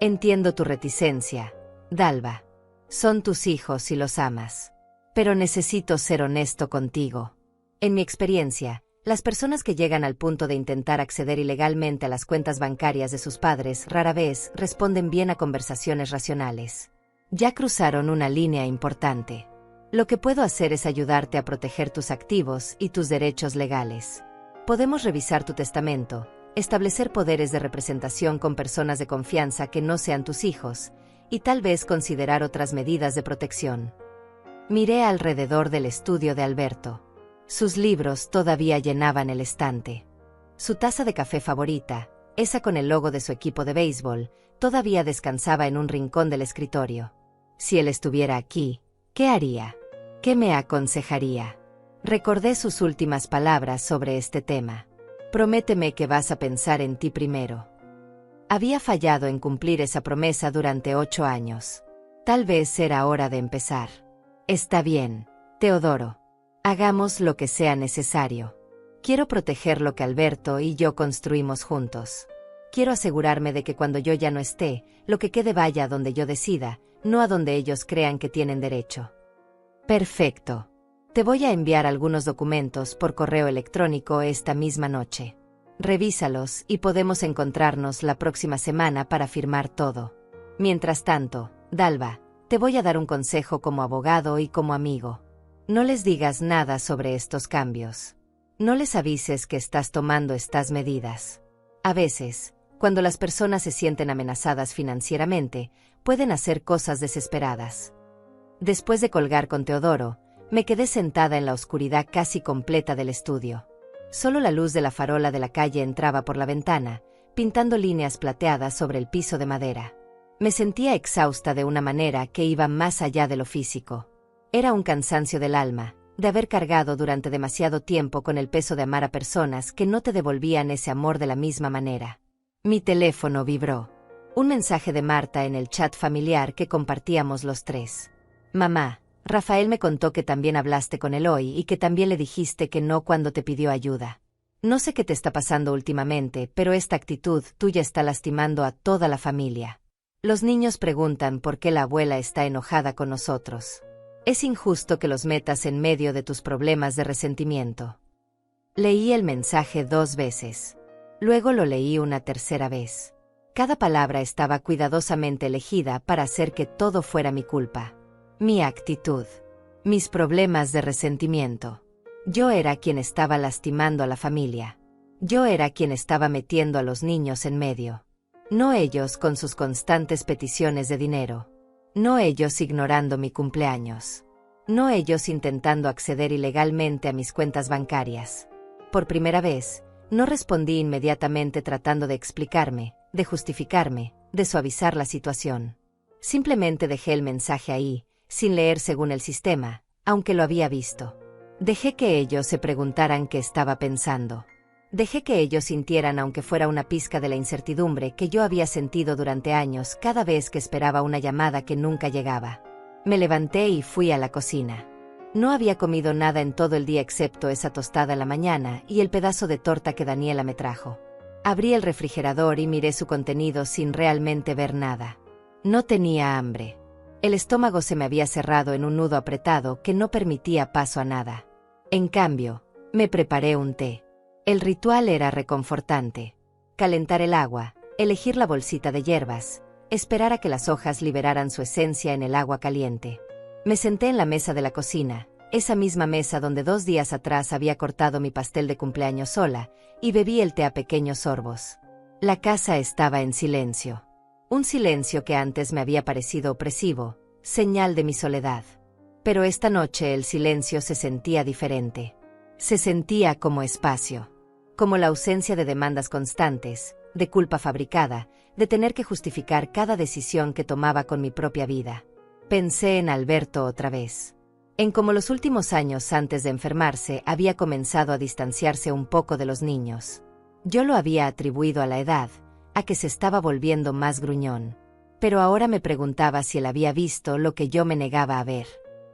S1: Entiendo tu reticencia, Dalva. Son tus hijos y los amas. Pero necesito ser honesto contigo. En mi experiencia, las personas que llegan al punto de intentar acceder ilegalmente a las cuentas bancarias de sus padres rara vez responden bien a conversaciones racionales. Ya cruzaron una línea importante. Lo que puedo hacer es ayudarte a proteger tus activos y tus derechos legales. Podemos revisar tu testamento, establecer poderes de representación con personas de confianza que no sean tus hijos, y tal vez considerar otras medidas de protección. Miré alrededor del estudio de Alberto. Sus libros todavía llenaban el estante. Su taza de café favorita, esa con el logo de su equipo de béisbol, todavía descansaba en un rincón del escritorio. Si él estuviera aquí, ¿qué haría? ¿Qué me aconsejaría? Recordé sus últimas palabras sobre este tema. Prométeme que vas a pensar en ti primero. Había fallado en cumplir esa promesa durante 8 años. Tal vez era hora de empezar. Está bien, Teodoro. Hagamos lo que sea necesario. Quiero proteger lo que Alberto y yo construimos juntos. Quiero asegurarme de que cuando yo ya no esté, lo que quede vaya a donde yo decida, no a donde ellos crean que tienen derecho. Perfecto. Te voy a enviar algunos documentos por correo electrónico esta misma noche. Revísalos y podemos encontrarnos la próxima semana para firmar todo. Mientras tanto, Dalva, te voy a dar un consejo como abogado y como amigo. No les digas nada sobre estos cambios. No les avises que estás tomando estas medidas. A veces, cuando las personas se sienten amenazadas financieramente, pueden hacer cosas desesperadas. Después de colgar con Teodoro, me quedé sentada en la oscuridad casi completa del estudio. Solo la luz de la farola de la calle entraba por la ventana, pintando líneas plateadas sobre el piso de madera. Me sentía exhausta de una manera que iba más allá de lo físico. Era un cansancio del alma, de haber cargado durante demasiado tiempo con el peso de amar a personas que no te devolvían ese amor de la misma manera. Mi teléfono vibró. Un mensaje de Marta en el chat familiar que compartíamos los tres. Mamá, Rafael me contó que también hablaste con él hoy y que también le dijiste que no cuando te pidió ayuda. No sé qué te está pasando últimamente, pero esta actitud tuya está lastimando a toda la familia. Los niños preguntan por qué la abuela está enojada con nosotros. Es injusto que los metas en medio de tus problemas de resentimiento. Leí el mensaje 2 veces. Luego lo leí una tercera vez. Cada palabra estaba cuidadosamente elegida para hacer que todo fuera mi culpa. Mi actitud. Mis problemas de resentimiento. Yo era quien estaba lastimando a la familia. Yo era quien estaba metiendo a los niños en medio. No ellos con sus constantes peticiones de dinero. No ellos ignorando mi cumpleaños. No ellos intentando acceder ilegalmente a mis cuentas bancarias. Por primera vez, no respondí inmediatamente tratando de explicarme, de justificarme, de suavizar la situación. Simplemente dejé el mensaje ahí, sin leer según el sistema, aunque lo había visto. Dejé que ellos se preguntaran qué estaba pensando. Dejé que ellos sintieran, aunque fuera una pizca, de la incertidumbre que yo había sentido durante años cada vez que esperaba una llamada que nunca llegaba. Me levanté y fui a la cocina. No había comido nada en todo el día excepto esa tostada a la mañana y el pedazo de torta que Daniela me trajo. Abrí el refrigerador y miré su contenido sin realmente ver nada. No tenía hambre. El estómago se me había cerrado en un nudo apretado que no permitía paso a nada. En cambio, me preparé un té. El ritual era reconfortante. Calentar el agua, elegir la bolsita de hierbas, esperar a que las hojas liberaran su esencia en el agua caliente. Me senté en la mesa de la cocina, esa misma mesa donde 2 días atrás había cortado mi pastel de cumpleaños sola, y bebí el té a pequeños sorbos. La casa estaba en silencio. Un silencio que antes me había parecido opresivo, señal de mi soledad. Pero esta noche el silencio se sentía diferente. Se sentía como espacio. Como la ausencia de demandas constantes, de culpa fabricada, de tener que justificar cada decisión que tomaba con mi propia vida. Pensé en Alberto otra vez. En cómo los últimos años antes de enfermarse había comenzado a distanciarse un poco de los niños. Yo lo había atribuido a la edad, a que se estaba volviendo más gruñón. Pero ahora me preguntaba si él había visto lo que yo me negaba a ver.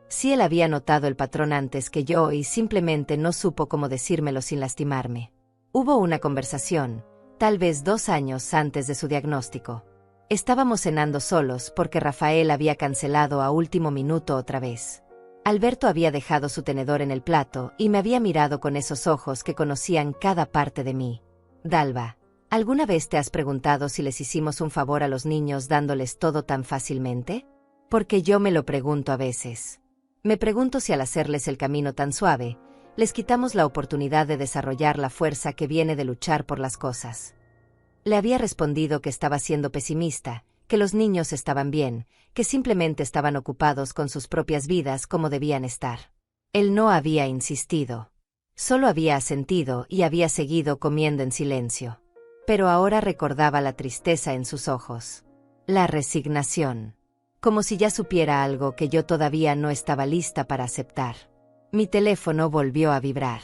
S1: Si él había notado el patrón antes que yo y simplemente no supo cómo decírmelo sin lastimarme. Hubo una conversación, tal vez 2 años antes de su diagnóstico. Estábamos cenando solos porque Rafael había cancelado a último minuto otra vez. Alberto había dejado su tenedor en el plato y me había mirado con esos ojos que conocían cada parte de mí. Dalva, ¿alguna vez te has preguntado si les hicimos un favor a los niños dándoles todo tan fácilmente? Porque yo me lo pregunto a veces. Me pregunto si al hacerles el camino tan suave, les quitamos la oportunidad de desarrollar la fuerza que viene de luchar por las cosas. Le había respondido que estaba siendo pesimista, que los niños estaban bien, que simplemente estaban ocupados con sus propias vidas como debían estar. Él no había insistido. Solo había asentido y había seguido comiendo en silencio. Pero ahora recordaba la tristeza en sus ojos. La resignación. Como si ya supiera algo que yo todavía no estaba lista para aceptar. Mi teléfono volvió a vibrar.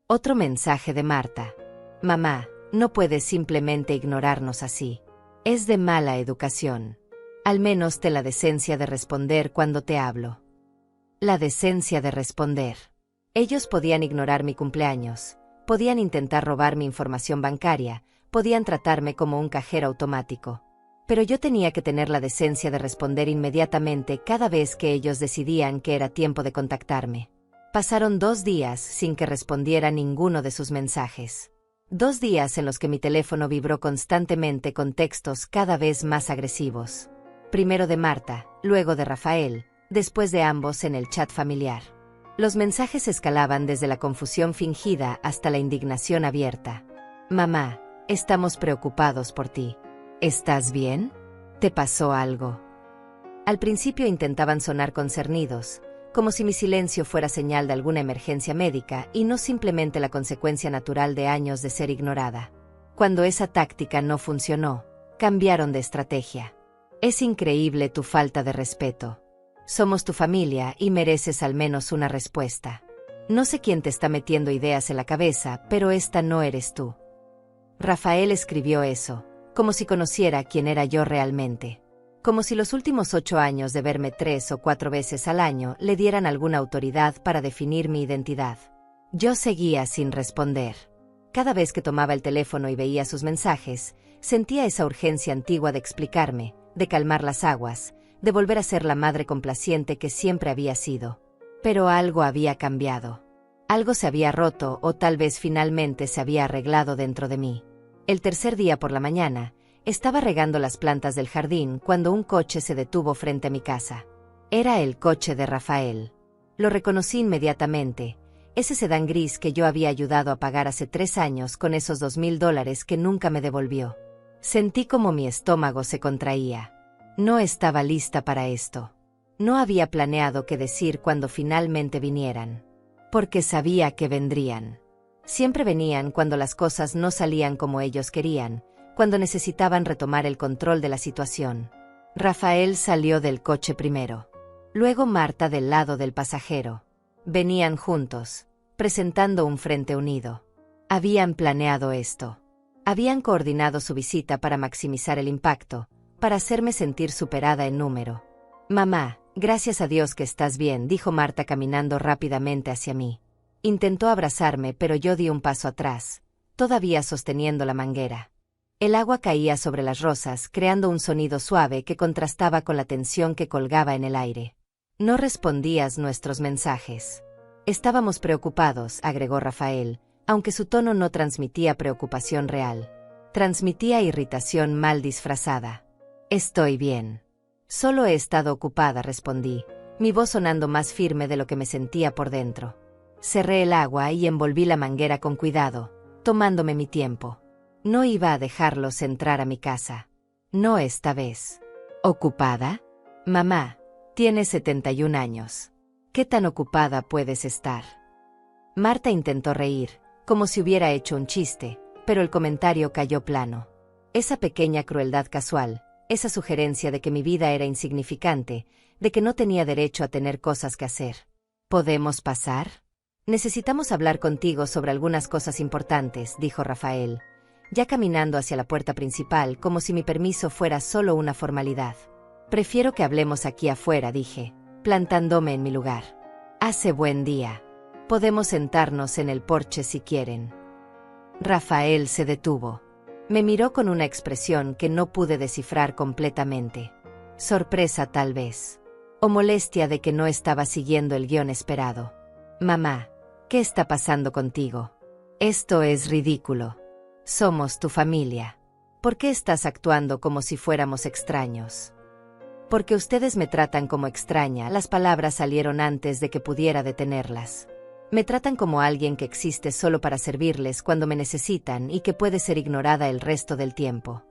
S1: Otro mensaje de Marta. Mamá, no puedes simplemente ignorarnos así. Es de mala educación. Al menos ten la decencia de responder cuando te hablo. La decencia de responder. Ellos podían ignorar mi cumpleaños, podían intentar robar mi información bancaria, podían tratarme como un cajero automático. Pero yo tenía que tener la decencia de responder inmediatamente cada vez que ellos decidían que era tiempo de contactarme. Pasaron 2 días sin que respondiera ninguno de sus mensajes. 2 días en los que mi teléfono vibró constantemente con textos cada vez más agresivos. Primero de Marta, luego de Rafael, después de ambos en el chat familiar. Los mensajes escalaban desde la confusión fingida hasta la indignación abierta. Mamá, estamos preocupados por ti. ¿Estás bien? ¿Te pasó algo? Al principio intentaban sonar concernidos, como si mi silencio fuera señal de alguna emergencia médica y no simplemente la consecuencia natural de años de ser ignorada. Cuando esa táctica no funcionó, cambiaron de estrategia. Es increíble tu falta de respeto. Somos tu familia y mereces al menos una respuesta. No sé quién te está metiendo ideas en la cabeza, pero esta no eres tú. Rafael escribió eso, como si conociera quién era yo realmente. Como si los últimos 8 años de verme 3 o 4 veces al año le dieran alguna autoridad para definir mi identidad. Yo seguía sin responder. Cada vez que tomaba el teléfono y veía sus mensajes, sentía esa urgencia antigua de explicarme, de calmar las aguas, de volver a ser la madre complaciente que siempre había sido. Pero algo había cambiado. Algo se había roto o tal vez finalmente se había arreglado dentro de mí. El tercer día por la mañana, estaba regando las plantas del jardín cuando un coche se detuvo frente a mi casa. Era el coche de Rafael. Lo reconocí inmediatamente, ese sedán gris que yo había ayudado a pagar hace 3 años con esos $2,000 que nunca me devolvió. Sentí como mi estómago se contraía. No estaba lista para esto. No había planeado qué decir cuando finalmente vinieran. Porque sabía que vendrían. Siempre venían cuando las cosas no salían como ellos querían, cuando necesitaban retomar el control de la situación. Rafael salió del coche primero. Luego Marta del lado del pasajero. Venían juntos, presentando un frente unido. Habían planeado esto. Habían coordinado su visita para maximizar el impacto, para hacerme sentir superada en número. Mamá, gracias a Dios que estás bien, dijo Marta caminando rápidamente hacia mí. Intentó abrazarme, pero yo di un paso atrás, todavía sosteniendo la manguera. El agua caía sobre las rosas, creando un sonido suave que contrastaba con la tensión que colgaba en el aire. No respondías nuestros mensajes. Estábamos preocupados, agregó Rafael, aunque su tono no transmitía preocupación real. Transmitía irritación mal disfrazada. Estoy bien. Solo he estado ocupada, respondí, mi voz sonando más firme de lo que me sentía por dentro. Cerré el agua y envolví la manguera con cuidado, tomándome mi tiempo. No iba a dejarlos entrar a mi casa. No esta vez. ¿Ocupada? Mamá, tienes 71 años. ¿Qué tan ocupada puedes estar? Marta intentó reír, como si hubiera hecho un chiste, pero el comentario cayó plano. Esa pequeña crueldad casual, esa sugerencia de que mi vida era insignificante, de que no tenía derecho a tener cosas que hacer. ¿Podemos pasar? Necesitamos hablar contigo sobre algunas cosas importantes, dijo Rafael, ya caminando hacia la puerta principal como si mi permiso fuera solo una formalidad. Prefiero que hablemos aquí afuera, dije, plantándome en mi lugar. Hace buen día. Podemos sentarnos en el porche si quieren. Rafael se detuvo. Me miró con una expresión que no pude descifrar completamente. Sorpresa tal vez. O molestia de que no estaba siguiendo el guión esperado. Mamá, ¿qué está pasando contigo? Esto es ridículo. Somos tu familia. ¿Por qué estás actuando como si fuéramos extraños? Porque ustedes me tratan como extraña, las palabras salieron antes de que pudiera detenerlas. Me tratan como alguien que existe solo para servirles cuando me necesitan y que puede ser ignorada el resto del tiempo.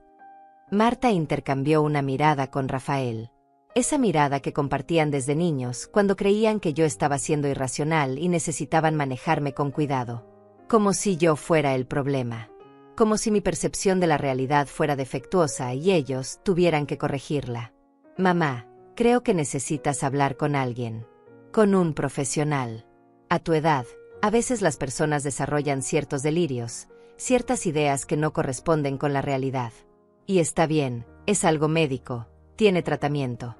S1: Marta intercambió una mirada con Rafael. Esa mirada que compartían desde niños, cuando creían que yo estaba siendo irracional y necesitaban manejarme con cuidado. Como si yo fuera el problema. Como si mi percepción de la realidad fuera defectuosa y ellos tuvieran que corregirla. Mamá, creo que necesitas hablar con alguien. Con un profesional. A tu edad, a veces las personas desarrollan ciertos delirios, ciertas ideas que no corresponden con la realidad. Y está bien, es algo médico, tiene tratamiento.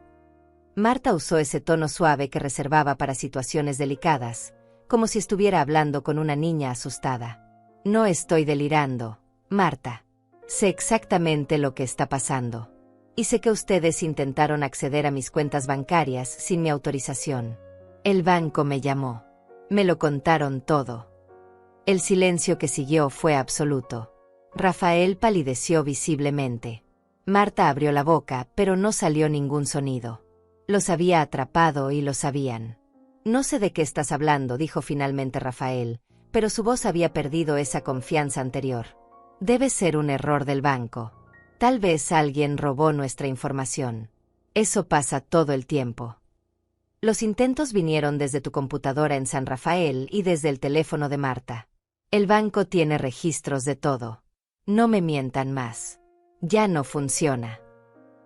S1: Marta usó ese tono suave que reservaba para situaciones delicadas, como si estuviera hablando con una niña asustada. No estoy delirando, Marta. Sé exactamente lo que está pasando. Y sé que ustedes intentaron acceder a mis cuentas bancarias sin mi autorización. El banco me llamó. Me lo contaron todo. El silencio que siguió fue absoluto. Rafael palideció visiblemente. Marta abrió la boca, pero no salió ningún sonido. Los había atrapado y lo sabían. No sé de qué estás hablando, dijo finalmente Rafael, pero su voz había perdido esa confianza anterior. Debe ser un error del banco. Tal vez alguien robó nuestra información. Eso pasa todo el tiempo. Los intentos vinieron desde tu computadora en San Rafael y desde el teléfono de Marta. El banco tiene registros de todo. No me mientan más. Ya no funciona.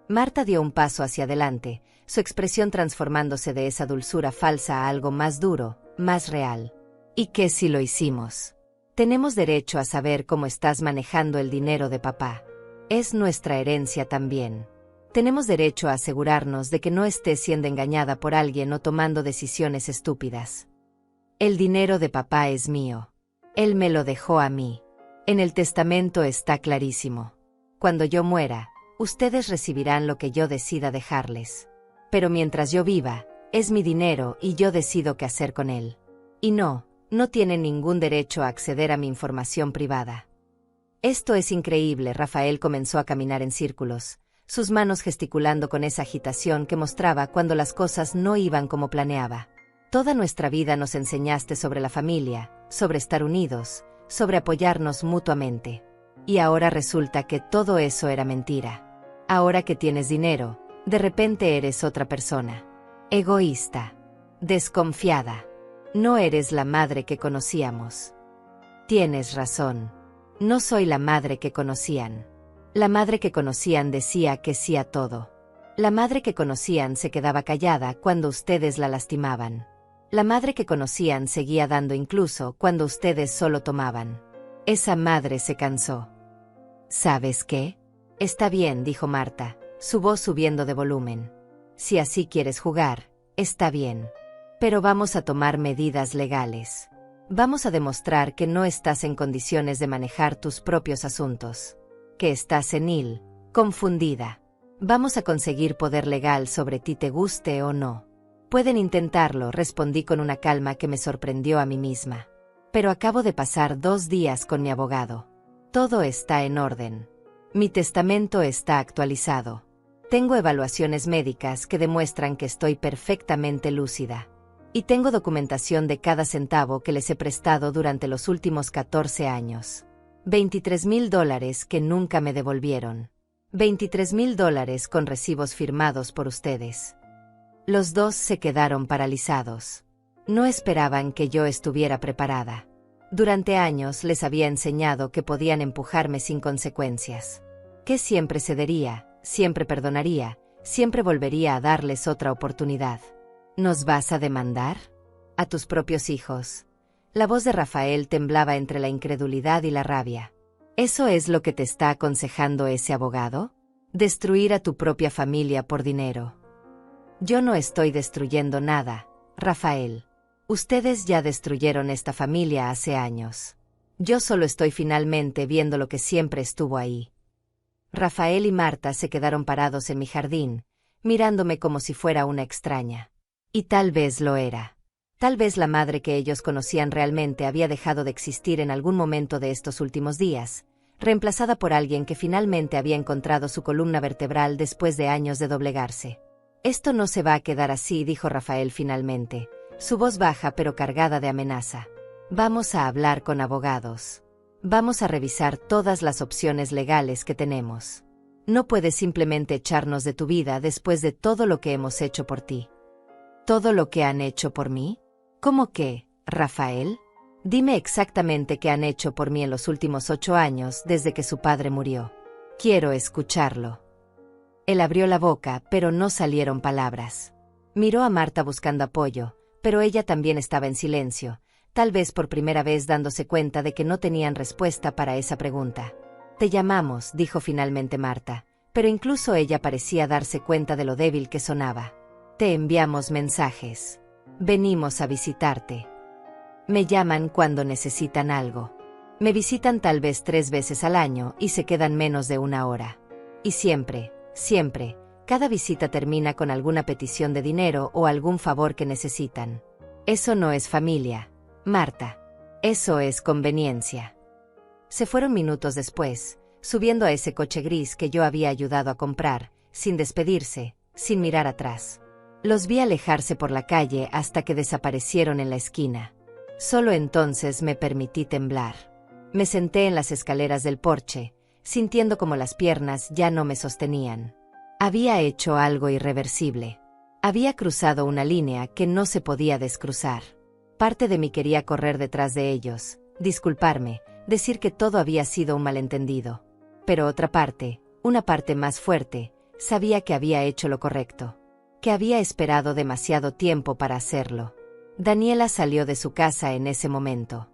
S1: Marta dio un paso hacia adelante, su expresión transformándose de esa dulzura falsa a algo más duro, más real. ¿Y qué si lo hicimos? Tenemos derecho a saber cómo estás manejando el dinero de papá. Es nuestra herencia también. Tenemos derecho a asegurarnos de que no estés siendo engañada por alguien o tomando decisiones estúpidas. El dinero de papá es mío. Él me lo dejó a mí. En el testamento está clarísimo. Cuando yo muera, ustedes recibirán lo que yo decida dejarles. Pero mientras yo viva, es mi dinero y yo decido qué hacer con él. Y no tienen ningún derecho a acceder a mi información privada. Esto es increíble, Rafael comenzó a caminar en círculos, sus manos gesticulando con esa agitación que mostraba cuando las cosas no iban como planeaba. Toda nuestra vida nos enseñaste sobre la familia, sobre estar unidos, sobre apoyarnos mutuamente. Y ahora resulta que todo eso era mentira. Ahora que tienes dinero, de repente eres otra persona. Egoísta. Desconfiada. No eres la madre que conocíamos. Tienes razón. No soy la madre que conocían. La madre que conocían decía que sí a todo. La madre que conocían se quedaba callada cuando ustedes la lastimaban. La madre que conocían seguía dando incluso cuando ustedes solo tomaban. Esa madre se cansó. ¿Sabes qué? Está bien, dijo Marta, su voz subiendo de volumen. Si así quieres jugar, está bien. Pero vamos a tomar medidas legales. Vamos a demostrar que no estás en condiciones de manejar tus propios asuntos. Que estás senil, confundida. Vamos a conseguir poder legal sobre ti, te guste o no. Pueden intentarlo, respondí con una calma que me sorprendió a mí misma. Pero acabo de pasar 2 días con mi abogado. Todo está en orden. Mi testamento está actualizado. Tengo evaluaciones médicas que demuestran que estoy perfectamente lúcida. Y tengo documentación de cada centavo que les he prestado durante los últimos 14 años. $23,000 que nunca me devolvieron. $23,000 con recibos firmados por ustedes. Los dos se quedaron paralizados. No esperaban que yo estuviera preparada. Durante años les había enseñado que podían empujarme sin consecuencias. Que siempre cedería, siempre perdonaría, siempre volvería a darles otra oportunidad. ¿Nos vas a demandar? A tus propios hijos. La voz de Rafael temblaba entre la incredulidad y la rabia. ¿Eso es lo que te está aconsejando ese abogado? ¿Destruir a tu propia familia por dinero? Yo no estoy destruyendo nada, Rafael. Ustedes ya destruyeron esta familia hace años. Yo solo estoy finalmente viendo lo que siempre estuvo ahí. Rafael y Marta se quedaron parados en mi jardín, mirándome como si fuera una extraña. Y tal vez lo era. Tal vez la madre que ellos conocían realmente había dejado de existir en algún momento de estos últimos días, reemplazada por alguien que finalmente había encontrado su columna vertebral después de años de doblegarse. Esto no se va a quedar así, dijo Rafael finalmente, su voz baja pero cargada de amenaza. Vamos a hablar con abogados. Vamos a revisar todas las opciones legales que tenemos. No puedes simplemente echarnos de tu vida después de todo lo que hemos hecho por ti. ¿Todo lo que han hecho por mí? ¿Cómo qué, Rafael? Dime exactamente qué han hecho por mí en los últimos 8 años desde que su padre murió. Quiero escucharlo. Él abrió la boca, pero no salieron palabras. Miró a Marta buscando apoyo, pero ella también estaba en silencio, tal vez por primera vez dándose cuenta de que no tenían respuesta para esa pregunta. Te llamamos, dijo finalmente Marta, pero incluso ella parecía darse cuenta de lo débil que sonaba. Te enviamos mensajes. Venimos a visitarte. Me llaman cuando necesitan algo. Me visitan tal vez 3 veces al año y se quedan menos de 1 hora. Y siempre, cada visita termina con alguna petición de dinero o algún favor que necesitan. Eso no es familia, Marta. Eso es conveniencia. Se fueron minutos después, subiendo a ese coche gris que yo había ayudado a comprar, sin despedirse, sin mirar atrás. Los vi alejarse por la calle hasta que desaparecieron en la esquina. Solo entonces me permití temblar. Me senté en las escaleras del porche, sintiendo como las piernas ya no me sostenían. Había hecho algo irreversible. Había cruzado una línea que no se podía descruzar. Parte de mí quería correr detrás de ellos, disculparme, decir que todo había sido un malentendido. Pero otra parte, una parte más fuerte, sabía que había hecho lo correcto. Que había esperado demasiado tiempo para hacerlo. Daniela salió de su casa en ese momento.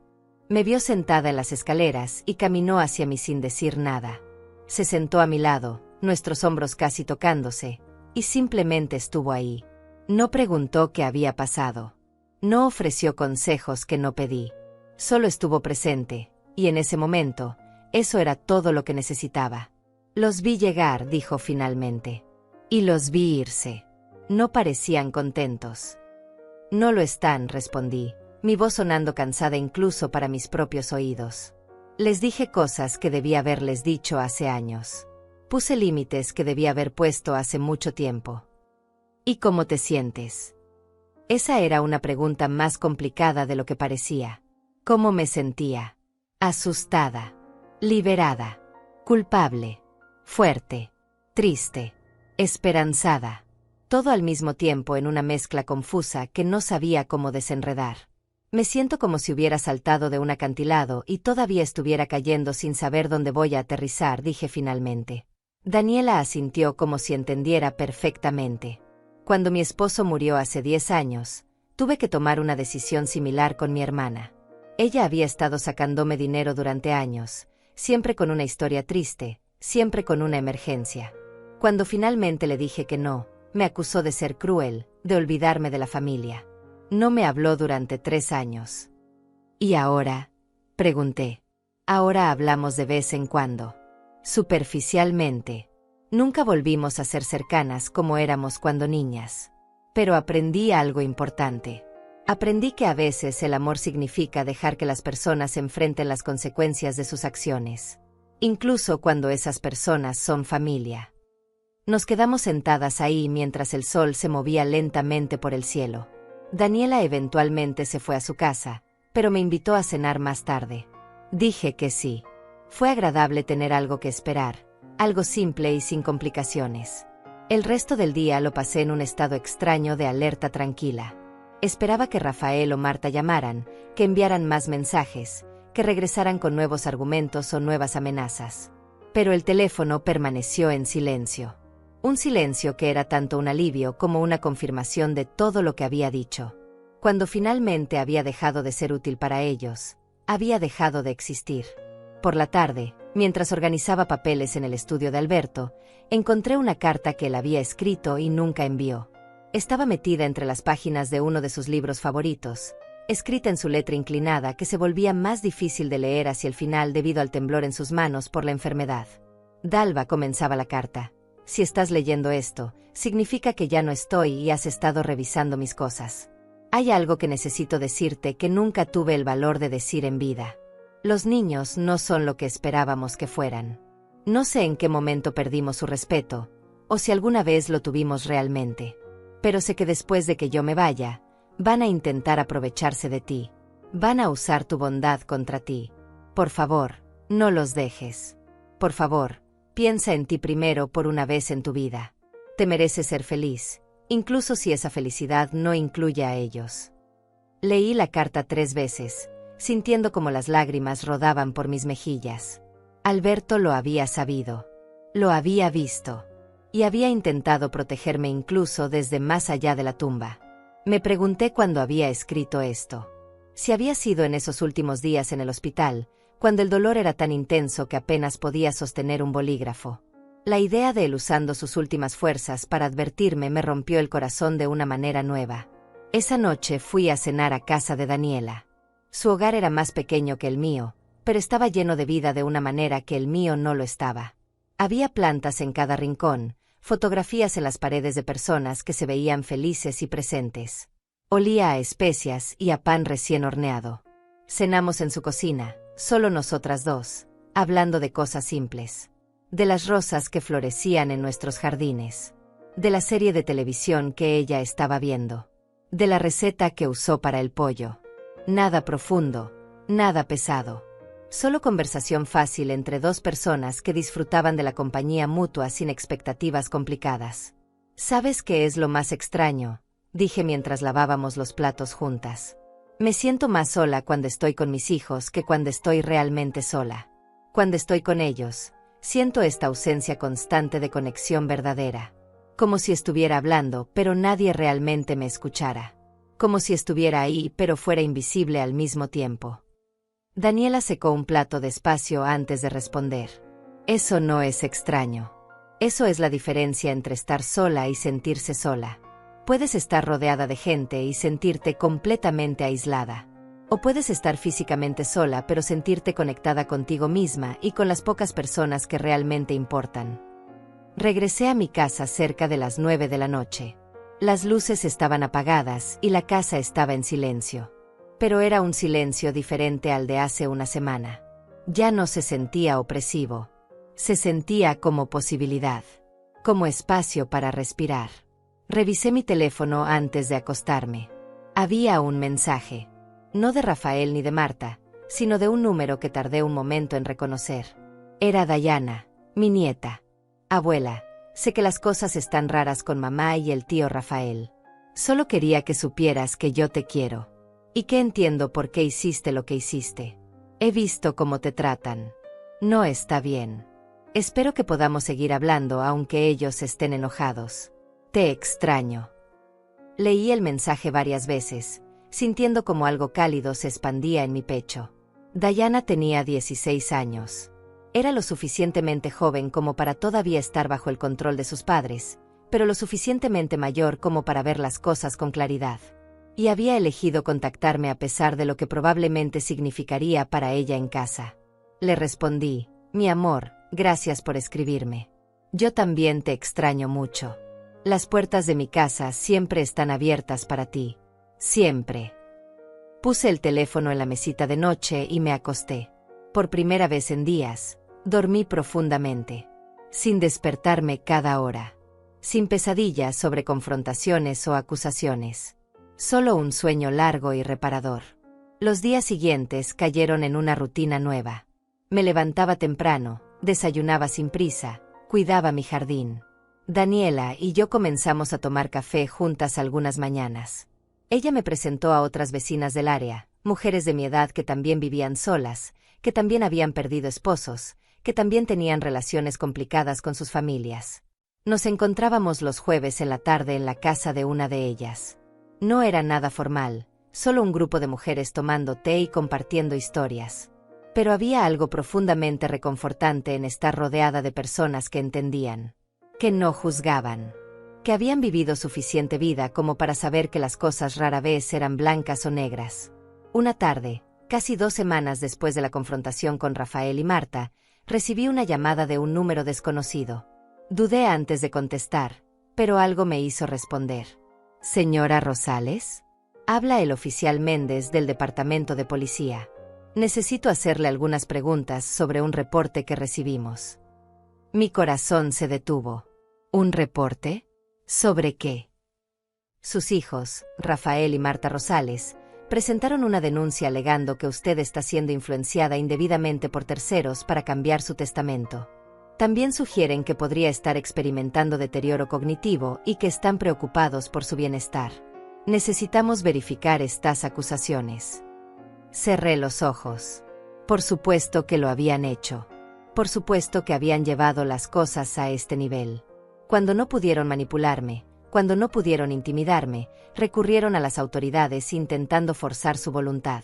S1: Me vio sentada en las escaleras y caminó hacia mí sin decir nada. Se sentó a mi lado, nuestros hombros casi tocándose, y simplemente estuvo ahí. No preguntó qué había pasado. No ofreció consejos que no pedí. Solo estuvo presente, y en ese momento, eso era todo lo que necesitaba. Los vi llegar, dijo finalmente. Y los vi irse. No parecían contentos. No lo están, respondí, mi voz sonando cansada incluso para mis propios oídos. Les dije cosas que debía haberles dicho hace años. Puse límites que debía haber puesto hace mucho tiempo. ¿Y cómo te sientes? Esa era una pregunta más complicada de lo que parecía. ¿Cómo me sentía? Asustada, liberada, culpable, fuerte, triste, esperanzada. Todo al mismo tiempo en una mezcla confusa que no sabía cómo desenredar. Me siento como si hubiera saltado de un acantilado y todavía estuviera cayendo sin saber dónde voy a aterrizar, dije finalmente. Daniela asintió como si entendiera perfectamente. Cuando mi esposo murió hace 10 años, tuve que tomar una decisión similar con mi hermana. Ella había estado sacándome dinero durante años, siempre con una historia triste, siempre con una emergencia. Cuando finalmente le dije que no, me acusó de ser cruel, de olvidarme de la familia. No me habló durante 3 años. ¿Y ahora? Pregunté. Ahora hablamos de vez en cuando. Superficialmente. Nunca volvimos a ser cercanas como éramos cuando niñas. Pero aprendí algo importante. Aprendí que a veces el amor significa dejar que las personas enfrenten las consecuencias de sus acciones. Incluso cuando esas personas son familia. Nos quedamos sentadas ahí mientras el sol se movía lentamente por el cielo. Daniela eventualmente se fue a su casa, pero me invitó a cenar más tarde. Dije que sí. Fue agradable tener algo que esperar, algo simple y sin complicaciones. El resto del día lo pasé en un estado extraño de alerta tranquila. Esperaba que Rafael o Marta llamaran, que enviaran más mensajes, que regresaran con nuevos argumentos o nuevas amenazas. Pero el teléfono permaneció en silencio. Un silencio que era tanto un alivio como una confirmación de todo lo que había dicho. Cuando finalmente había dejado de ser útil para ellos, había dejado de existir. Por la tarde, mientras organizaba papeles en el estudio de Alberto, encontré una carta que él había escrito y nunca envió. Estaba metida entre las páginas de uno de sus libros favoritos, escrita en su letra inclinada que se volvía más difícil de leer hacia el final debido al temblor en sus manos por la enfermedad. Dalva, comenzaba la carta. Si estás leyendo esto, significa que ya no estoy y has estado revisando mis cosas. Hay algo que necesito decirte que nunca tuve el valor de decir en vida. Los niños no son lo que esperábamos que fueran. No sé en qué momento perdimos su respeto, o si alguna vez lo tuvimos realmente. Pero sé que después de que yo me vaya, van a intentar aprovecharse de ti. Van a usar tu bondad contra ti. Por favor, no los dejes. Por favor, piensa en ti primero por una vez en tu vida. Te mereces ser feliz, incluso si esa felicidad no incluye a ellos. Leí la carta 3 veces, sintiendo como las lágrimas rodaban por mis mejillas. Alberto lo había sabido. Lo había visto. Y había intentado protegerme incluso desde más allá de la tumba. Me pregunté cuándo había escrito esto. Si había sido en esos últimos días en el hospital, cuando el dolor era tan intenso que apenas podía sostener un bolígrafo. La idea de él usando sus últimas fuerzas para advertirme me rompió el corazón de una manera nueva. Esa noche fui a cenar a casa de Daniela. Su hogar era más pequeño que el mío, pero estaba lleno de vida de una manera que el mío no lo estaba. Había plantas en cada rincón, fotografías en las paredes de personas que se veían felices y presentes. Olía a especias y a pan recién horneado. Cenamos en su cocina, solo nosotras dos, hablando de cosas simples. De las rosas que florecían en nuestros jardines. De la serie de televisión que ella estaba viendo. De la receta que usó para el pollo. Nada profundo, nada pesado. Solo conversación fácil entre 2 personas que disfrutaban de la compañía mutua sin expectativas complicadas. ¿Sabes qué es lo más extraño?, dije mientras lavábamos los platos juntas. Me siento más sola cuando estoy con mis hijos que cuando estoy realmente sola. Cuando estoy con ellos, siento esta ausencia constante de conexión verdadera. Como si estuviera hablando, pero nadie realmente me escuchara. Como si estuviera ahí, pero fuera invisible al mismo tiempo. Daniela secó un plato despacio antes de responder. Eso no es extraño. Eso es la diferencia entre estar sola y sentirse sola. Puedes estar rodeada de gente y sentirte completamente aislada. O puedes estar físicamente sola pero sentirte conectada contigo misma y con las pocas personas que realmente importan. Regresé a mi casa cerca de las 9 de la noche. Las luces estaban apagadas y la casa estaba en silencio. Pero era un silencio diferente al de hace una semana. Ya no se sentía opresivo. Se sentía como posibilidad. Como espacio para respirar. Revisé mi teléfono antes de acostarme. Había un mensaje. No de Rafael ni de Marta, sino de un número que tardé un momento en reconocer. Era Dayana, mi nieta. Abuela, sé que las cosas están raras con mamá y el tío Rafael. Solo quería que supieras que yo te quiero. Y que entiendo por qué hiciste lo que hiciste. He visto cómo te tratan. No está bien. Espero que podamos seguir hablando aunque ellos estén enojados. Te extraño. Leí el mensaje varias veces, sintiendo como algo cálido se expandía en mi pecho. Diana tenía 16 años. Era lo suficientemente joven como para todavía estar bajo el control de sus padres, pero lo suficientemente mayor como para ver las cosas con claridad. Y había elegido contactarme a pesar de lo que probablemente significaría para ella en casa. Le respondí: mi amor, gracias por escribirme. Yo también te extraño mucho. Las puertas de mi casa siempre están abiertas para ti. Siempre. Puse el teléfono en la mesita de noche y me acosté. Por primera vez en días, dormí profundamente, sin despertarme cada hora, sin pesadillas sobre confrontaciones o acusaciones. Solo un sueño largo y reparador. Los días siguientes cayeron en una rutina nueva. Me levantaba temprano, desayunaba sin prisa, cuidaba mi jardín. Daniela y yo comenzamos a tomar café juntas algunas mañanas. Ella me presentó a otras vecinas del área, mujeres de mi edad que también vivían solas, que también habían perdido esposos, que también tenían relaciones complicadas con sus familias. Nos encontrábamos los jueves en la tarde en la casa de una de ellas. No era nada formal, solo un grupo de mujeres tomando té y compartiendo historias. Pero había algo profundamente reconfortante en estar rodeada de personas que entendían, que no juzgaban, que habían vivido suficiente vida como para saber que las cosas rara vez eran blancas o negras. Una tarde, casi 2 semanas después de la confrontación con Rafael y Marta, recibí una llamada de un número desconocido. Dudé antes de contestar, pero algo me hizo responder. «¿Señora Rosales?» Habla el oficial Méndez del Departamento de Policía. Necesito hacerle algunas preguntas sobre un reporte que recibimos. Mi corazón se detuvo. ¿Un reporte? ¿Sobre qué? Sus hijos, Rafael y Marta Rosales, presentaron una denuncia alegando que usted está siendo influenciada indebidamente por terceros para cambiar su testamento. También sugieren que podría estar experimentando deterioro cognitivo y que están preocupados por su bienestar. Necesitamos verificar estas acusaciones. Cerré los ojos. Por supuesto que lo habían hecho. Por supuesto que habían llevado las cosas a este nivel. Cuando no pudieron manipularme, cuando no pudieron intimidarme, recurrieron a las autoridades intentando forzar su voluntad.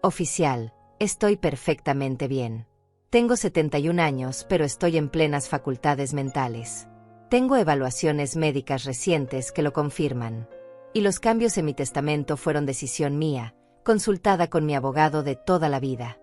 S1: Oficial, estoy perfectamente bien. Tengo 71 años, pero estoy en plenas facultades mentales. Tengo evaluaciones médicas recientes que lo confirman. Y los cambios en mi testamento fueron decisión mía, consultada con mi abogado de toda la vida.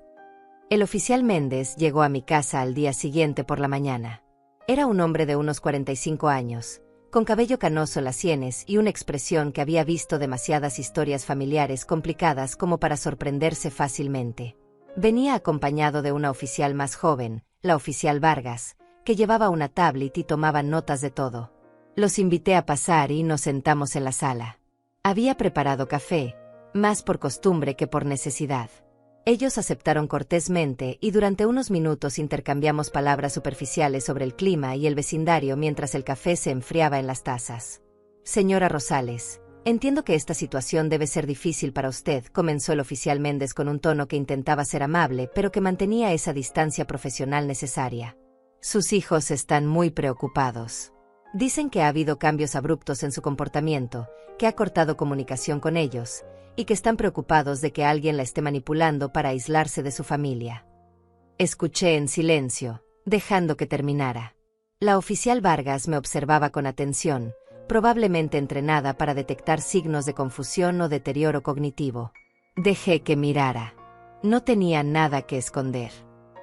S1: El oficial Méndez llegó a mi casa al día siguiente por la mañana. Era un hombre de unos 45 años, con cabello canoso en las sienes y una expresión que había visto demasiadas historias familiares complicadas como para sorprenderse fácilmente. Venía acompañado de una oficial más joven, la oficial Vargas, que llevaba una tablet y tomaba notas de todo. Los invité a pasar y nos sentamos en la sala. Había preparado café, más por costumbre que por necesidad. Ellos aceptaron cortésmente y durante unos minutos intercambiamos palabras superficiales sobre el clima y el vecindario mientras el café se enfriaba en las tazas. Señora Rosales, entiendo que esta situación debe ser difícil para usted, comenzó el oficial Méndez con un tono que intentaba ser amable pero que mantenía esa distancia profesional necesaria. Sus hijos están muy preocupados. Dicen que ha habido cambios abruptos en su comportamiento, que ha cortado comunicación con ellos, y que están preocupados de que alguien la esté manipulando para aislarse de su familia. Escuché en silencio, dejando que terminara. La oficial Vargas me observaba con atención, probablemente entrenada para detectar signos de confusión o deterioro cognitivo. Dejé que mirara. No tenía nada que esconder.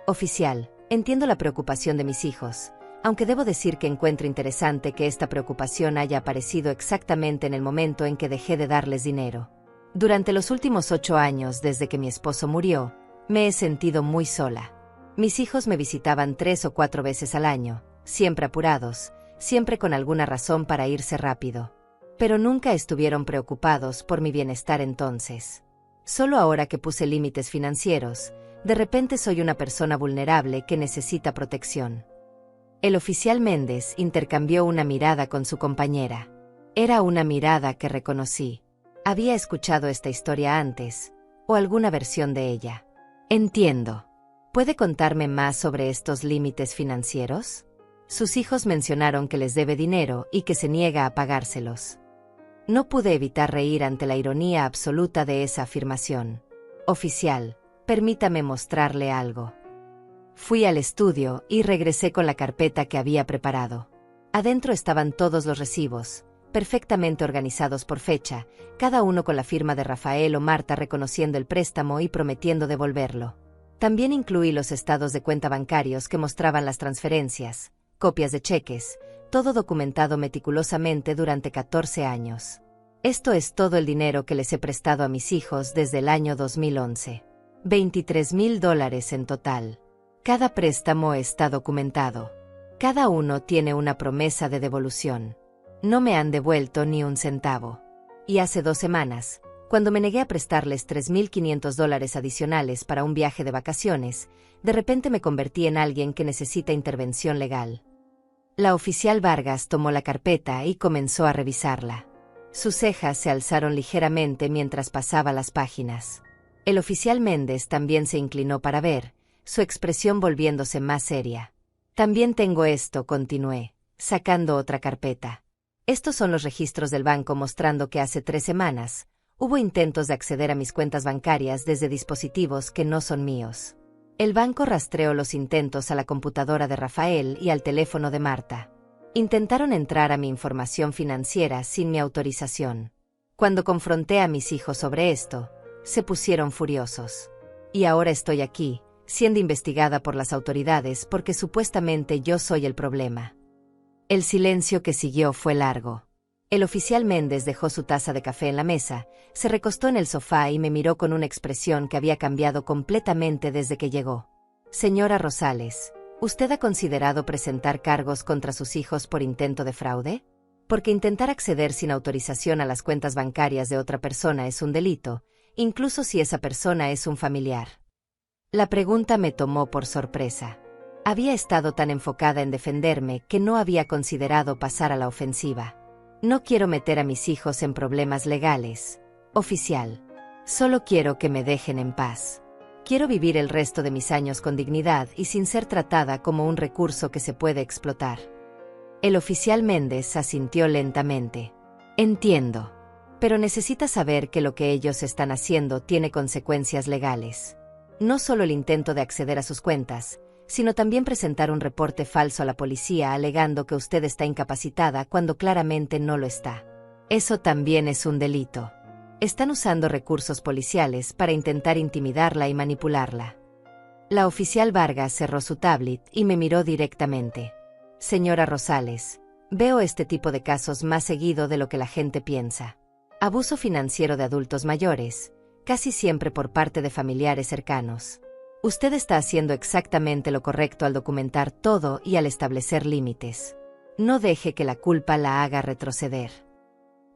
S1: Oficial, entiendo la preocupación de mis hijos, aunque debo decir que encuentro interesante que esta preocupación haya aparecido exactamente en el momento en que dejé de darles dinero. Durante los últimos 8 años desde que mi esposo murió, me he sentido muy sola. Mis hijos me visitaban 3 o 4 veces al año, siempre apurados, siempre con alguna razón para irse rápido. Pero nunca estuvieron preocupados por mi bienestar entonces. Solo ahora que puse límites financieros, de repente soy una persona vulnerable que necesita protección. El oficial Méndez intercambió una mirada con su compañera. Era una mirada que reconocí. Había escuchado esta historia antes, o alguna versión de ella. Entiendo. ¿Puede contarme más sobre estos límites financieros? Sus hijos mencionaron que les debe dinero y que se niega a pagárselos. No pude evitar reír ante la ironía absoluta de esa afirmación. Oficial, permítame mostrarle algo. Fui al estudio y regresé con la carpeta que había preparado. Adentro estaban todos los recibos, perfectamente organizados por fecha, cada uno con la firma de Rafael o Marta reconociendo el préstamo y prometiendo devolverlo. También incluí los estados de cuenta bancarios que mostraban las transferencias, copias de cheques, todo documentado meticulosamente durante 14 años. Esto es todo el dinero que les he prestado a mis hijos desde el año 2011. $23,000 en total. Cada préstamo está documentado. Cada uno tiene una promesa de devolución. No me han devuelto ni un centavo. Y hace 2 semanas, cuando me negué a prestarles $3,500 adicionales para un viaje de vacaciones, de repente me convertí en alguien que necesita intervención legal. La oficial Vargas tomó la carpeta y comenzó a revisarla. Sus cejas se alzaron ligeramente mientras pasaba las páginas. El oficial Méndez también se inclinó para ver, su expresión volviéndose más seria. También tengo esto, continué, sacando otra carpeta. Estos son los registros del banco mostrando que hace 3 semanas, hubo intentos de acceder a mis cuentas bancarias desde dispositivos que no son míos. El banco rastreó los intentos a la computadora de Rafael y al teléfono de Marta. Intentaron entrar a mi información financiera sin mi autorización. Cuando confronté a mis hijos sobre esto, se pusieron furiosos. Y ahora estoy aquí, siendo investigada por las autoridades porque supuestamente yo soy el problema. El silencio que siguió fue largo. El oficial Méndez dejó su taza de café en la mesa, se recostó en el sofá y me miró con una expresión que había cambiado completamente desde que llegó. Señora Rosales, ¿usted ha considerado presentar cargos contra sus hijos por intento de fraude? Porque intentar acceder sin autorización a las cuentas bancarias de otra persona es un delito, incluso si esa persona es un familiar. La pregunta me tomó por sorpresa. Había estado tan enfocada en defenderme que no había considerado pasar a la ofensiva. No quiero meter a mis hijos en problemas legales, oficial. Solo quiero que me dejen en paz. Quiero vivir el resto de mis años con dignidad y sin ser tratada como un recurso que se puede explotar. El oficial Méndez asintió lentamente. Entiendo. Pero necesita saber que lo que ellos están haciendo tiene consecuencias legales. No solo el intento de acceder a sus cuentas, sino también presentar un reporte falso a la policía alegando que usted está incapacitada cuando claramente no lo está. Eso también es un delito. Están usando recursos policiales para intentar intimidarla y manipularla. La oficial Vargas cerró su tablet y me miró directamente. Señora Rosales, veo este tipo de casos más seguido de lo que la gente piensa. Abuso financiero de adultos mayores, casi siempre por parte de familiares cercanos. Usted está haciendo exactamente lo correcto al documentar todo y al establecer límites. No deje que la culpa la haga retroceder.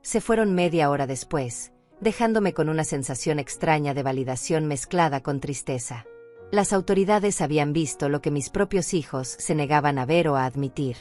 S1: Se fueron media hora después, dejándome con una sensación extraña de validación mezclada con tristeza. Las autoridades habían visto lo que mis propios hijos se negaban a ver o a admitir.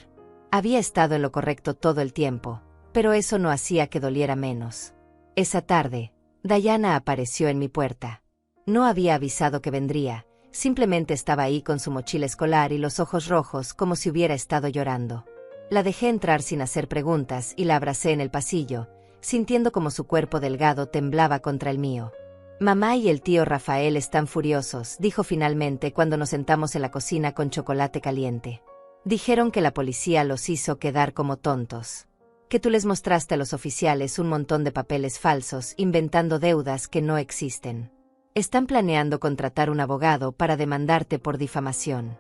S1: Había estado en lo correcto todo el tiempo, pero eso no hacía que doliera menos. Esa tarde, Dayana apareció en mi puerta. No había avisado que vendría. Simplemente estaba ahí con su mochila escolar y los ojos rojos como si hubiera estado llorando. La dejé entrar sin hacer preguntas y la abracé en el pasillo, sintiendo como su cuerpo delgado temblaba contra el mío. Mamá y el tío Rafael están furiosos, dijo finalmente cuando nos sentamos en la cocina con chocolate caliente. Dijeron que la policía los hizo quedar como tontos. Que tú les mostraste a los oficiales un montón de papeles falsos inventando deudas que no existen. Están planeando contratar un abogado para demandarte por difamación.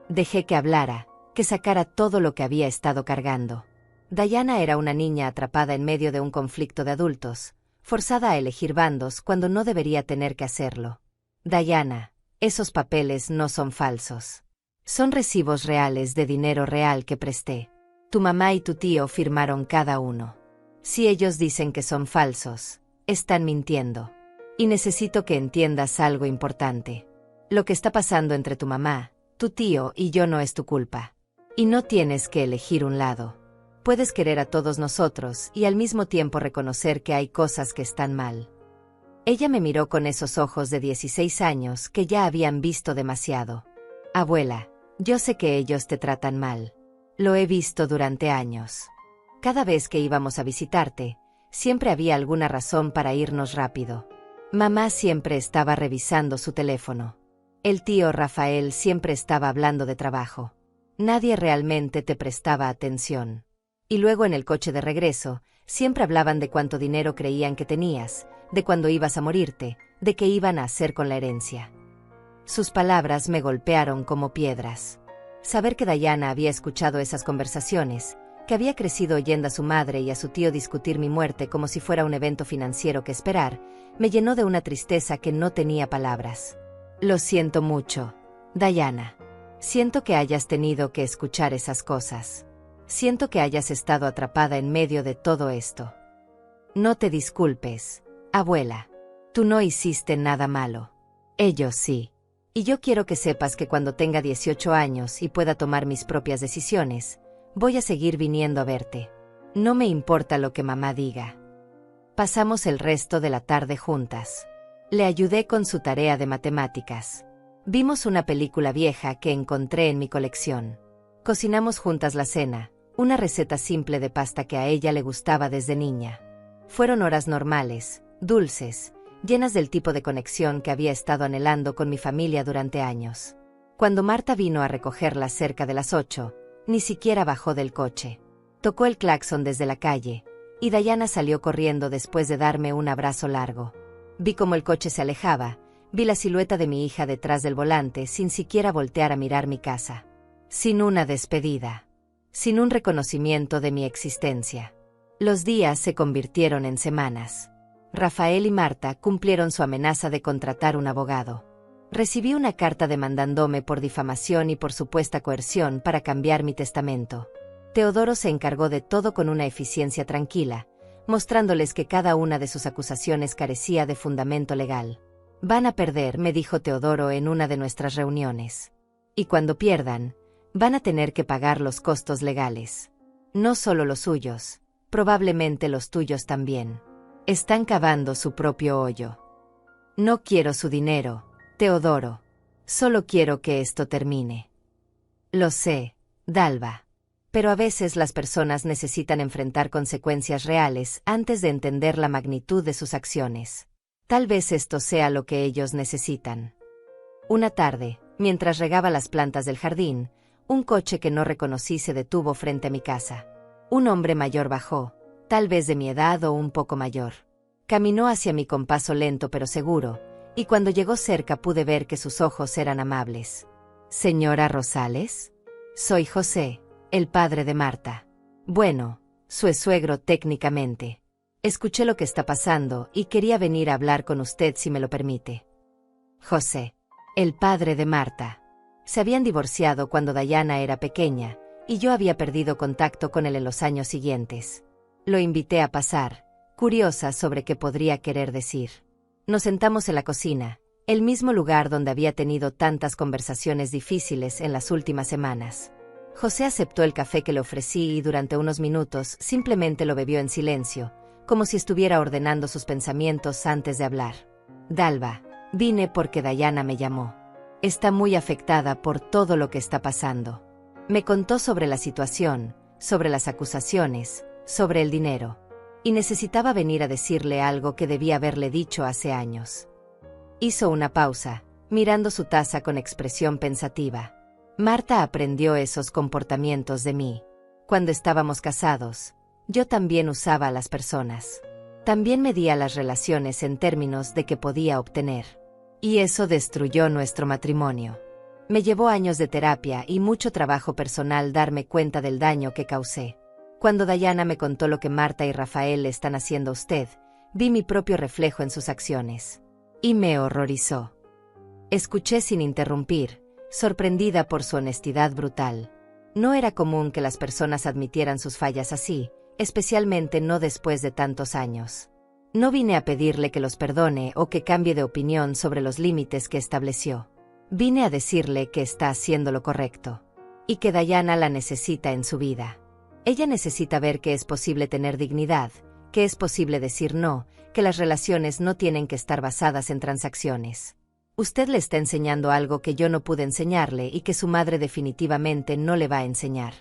S1: Dejé que hablara, que sacara todo lo que había estado cargando. Dayana era una niña atrapada en medio de un conflicto de adultos, forzada a elegir bandos cuando no debería tener que hacerlo. Dayana, esos papeles no son falsos. Son recibos reales de dinero real que presté. Tu mamá y tu tío firmaron cada uno. Si ellos dicen que son falsos, están mintiendo. Y necesito que entiendas algo importante. Lo que está pasando entre tu mamá, tu tío y yo no es tu culpa. Y no tienes que elegir un lado. Puedes querer a todos nosotros y al mismo tiempo reconocer que hay cosas que están mal. Ella me miró con esos ojos de 16 años que ya habían visto demasiado. Abuela, yo sé que ellos te tratan mal. Lo he visto durante años. Cada vez que íbamos a visitarte, Siempre había alguna razón para irnos rápido. Mamá siempre estaba revisando su teléfono. El tío Rafael siempre estaba hablando de trabajo. Nadie realmente te prestaba atención. Y luego en el coche de regreso, siempre hablaban de cuánto dinero creían que tenías, de cuándo ibas a morirte, de qué iban a hacer con la herencia. Sus palabras me golpearon como piedras. Saber que Diana había escuchado esas conversaciones, que había crecido oyendo a su madre y a su tío discutir mi muerte como si fuera un evento financiero que esperar, me llenó de una tristeza que no tenía palabras. Lo siento mucho, Diana. Siento que hayas tenido que escuchar esas cosas. Siento que hayas estado atrapada en medio de todo esto. No te disculpes, abuela. Tú no hiciste nada malo. Ellos sí. Y yo quiero que sepas que cuando tenga 18 años y pueda tomar mis propias decisiones, voy a seguir viniendo a verte. No me importa lo que mamá diga. Pasamos el resto de la tarde juntas. Le ayudé con su tarea de matemáticas. Vimos una película vieja que encontré en mi colección. Cocinamos juntas la cena, una receta simple de pasta que a ella le gustaba desde niña. Fueron horas normales, dulces, llenas del tipo de conexión que había estado anhelando con mi familia durante años. Cuando Marta vino a recogerla cerca de las 8, ni siquiera bajó del coche. Tocó el claxon desde la calle, y Diana salió corriendo después de darme un abrazo largo. Vi cómo el coche se alejaba, vi la silueta de mi hija detrás del volante sin siquiera voltear a mirar mi casa. Sin una despedida. Sin un reconocimiento de mi existencia. Los días se convirtieron en semanas. Rafael y Marta cumplieron su amenaza de contratar un abogado. Recibí una carta demandándome por difamación y por supuesta coerción para cambiar mi testamento. Teodoro se encargó de todo con una eficiencia tranquila, mostrándoles que cada una de sus acusaciones carecía de fundamento legal. Van a perder, me dijo Teodoro en una de nuestras reuniones. Y cuando pierdan, van a tener que pagar los costos legales. No solo los suyos, probablemente los tuyos también. Están cavando su propio hoyo. No quiero su dinero, Teodoro. Solo quiero que esto termine. Lo sé, Dalva. Pero a veces las personas necesitan enfrentar consecuencias reales antes de entender la magnitud de sus acciones. Tal vez esto sea lo que ellos necesitan. Una tarde, mientras regaba las plantas del jardín, un coche que no reconocí se detuvo frente a mi casa. Un hombre mayor bajó, tal vez de mi edad o un poco mayor. Caminó hacia mí con paso lento pero seguro, y cuando llegó cerca pude ver que sus ojos eran amables. ¿Señora Rosales? Soy José, el padre de Marta. Bueno, su suegro técnicamente. Escuché lo que está pasando y quería venir a hablar con usted si me lo permite. José, el padre de Marta. Se habían divorciado cuando Diana era pequeña, y yo había perdido contacto con él en los años siguientes. Lo invité a pasar, curiosa sobre qué podría querer decir. Nos sentamos en la cocina, el mismo lugar donde había tenido tantas conversaciones difíciles en las últimas semanas. José aceptó el café que le ofrecí y durante unos minutos simplemente lo bebió en silencio, como si estuviera ordenando sus pensamientos antes de hablar. Dalva, vine porque Diana me llamó. Está muy afectada por todo lo que está pasando. Me contó sobre la situación, sobre las acusaciones, sobre el dinero. Y necesitaba venir a decirle algo que debía haberle dicho hace años. Hizo una pausa, mirando su taza con expresión pensativa. Marta aprendió esos comportamientos de mí. Cuando estábamos casados, yo también usaba a las personas. También medía las relaciones en términos de qué podía obtener. Y eso destruyó nuestro matrimonio. Me llevó años de terapia y mucho trabajo personal darme cuenta del daño que causé. Cuando Diana me contó lo que Marta y Rafael le están haciendo a usted, vi mi propio reflejo en sus acciones. Y me horrorizó. Escuché sin interrumpir, sorprendida por su honestidad brutal. No era común que las personas admitieran sus fallas así, especialmente no después de tantos años. No vine a pedirle que los perdone o que cambie de opinión sobre los límites que estableció. Vine a decirle que está haciendo lo correcto. Y que Diana la necesita en su vida. Ella necesita ver que es posible tener dignidad, que es posible decir no, que las relaciones no tienen que estar basadas en transacciones. Usted le está enseñando algo que yo no pude enseñarle y que su madre definitivamente no le va a enseñar.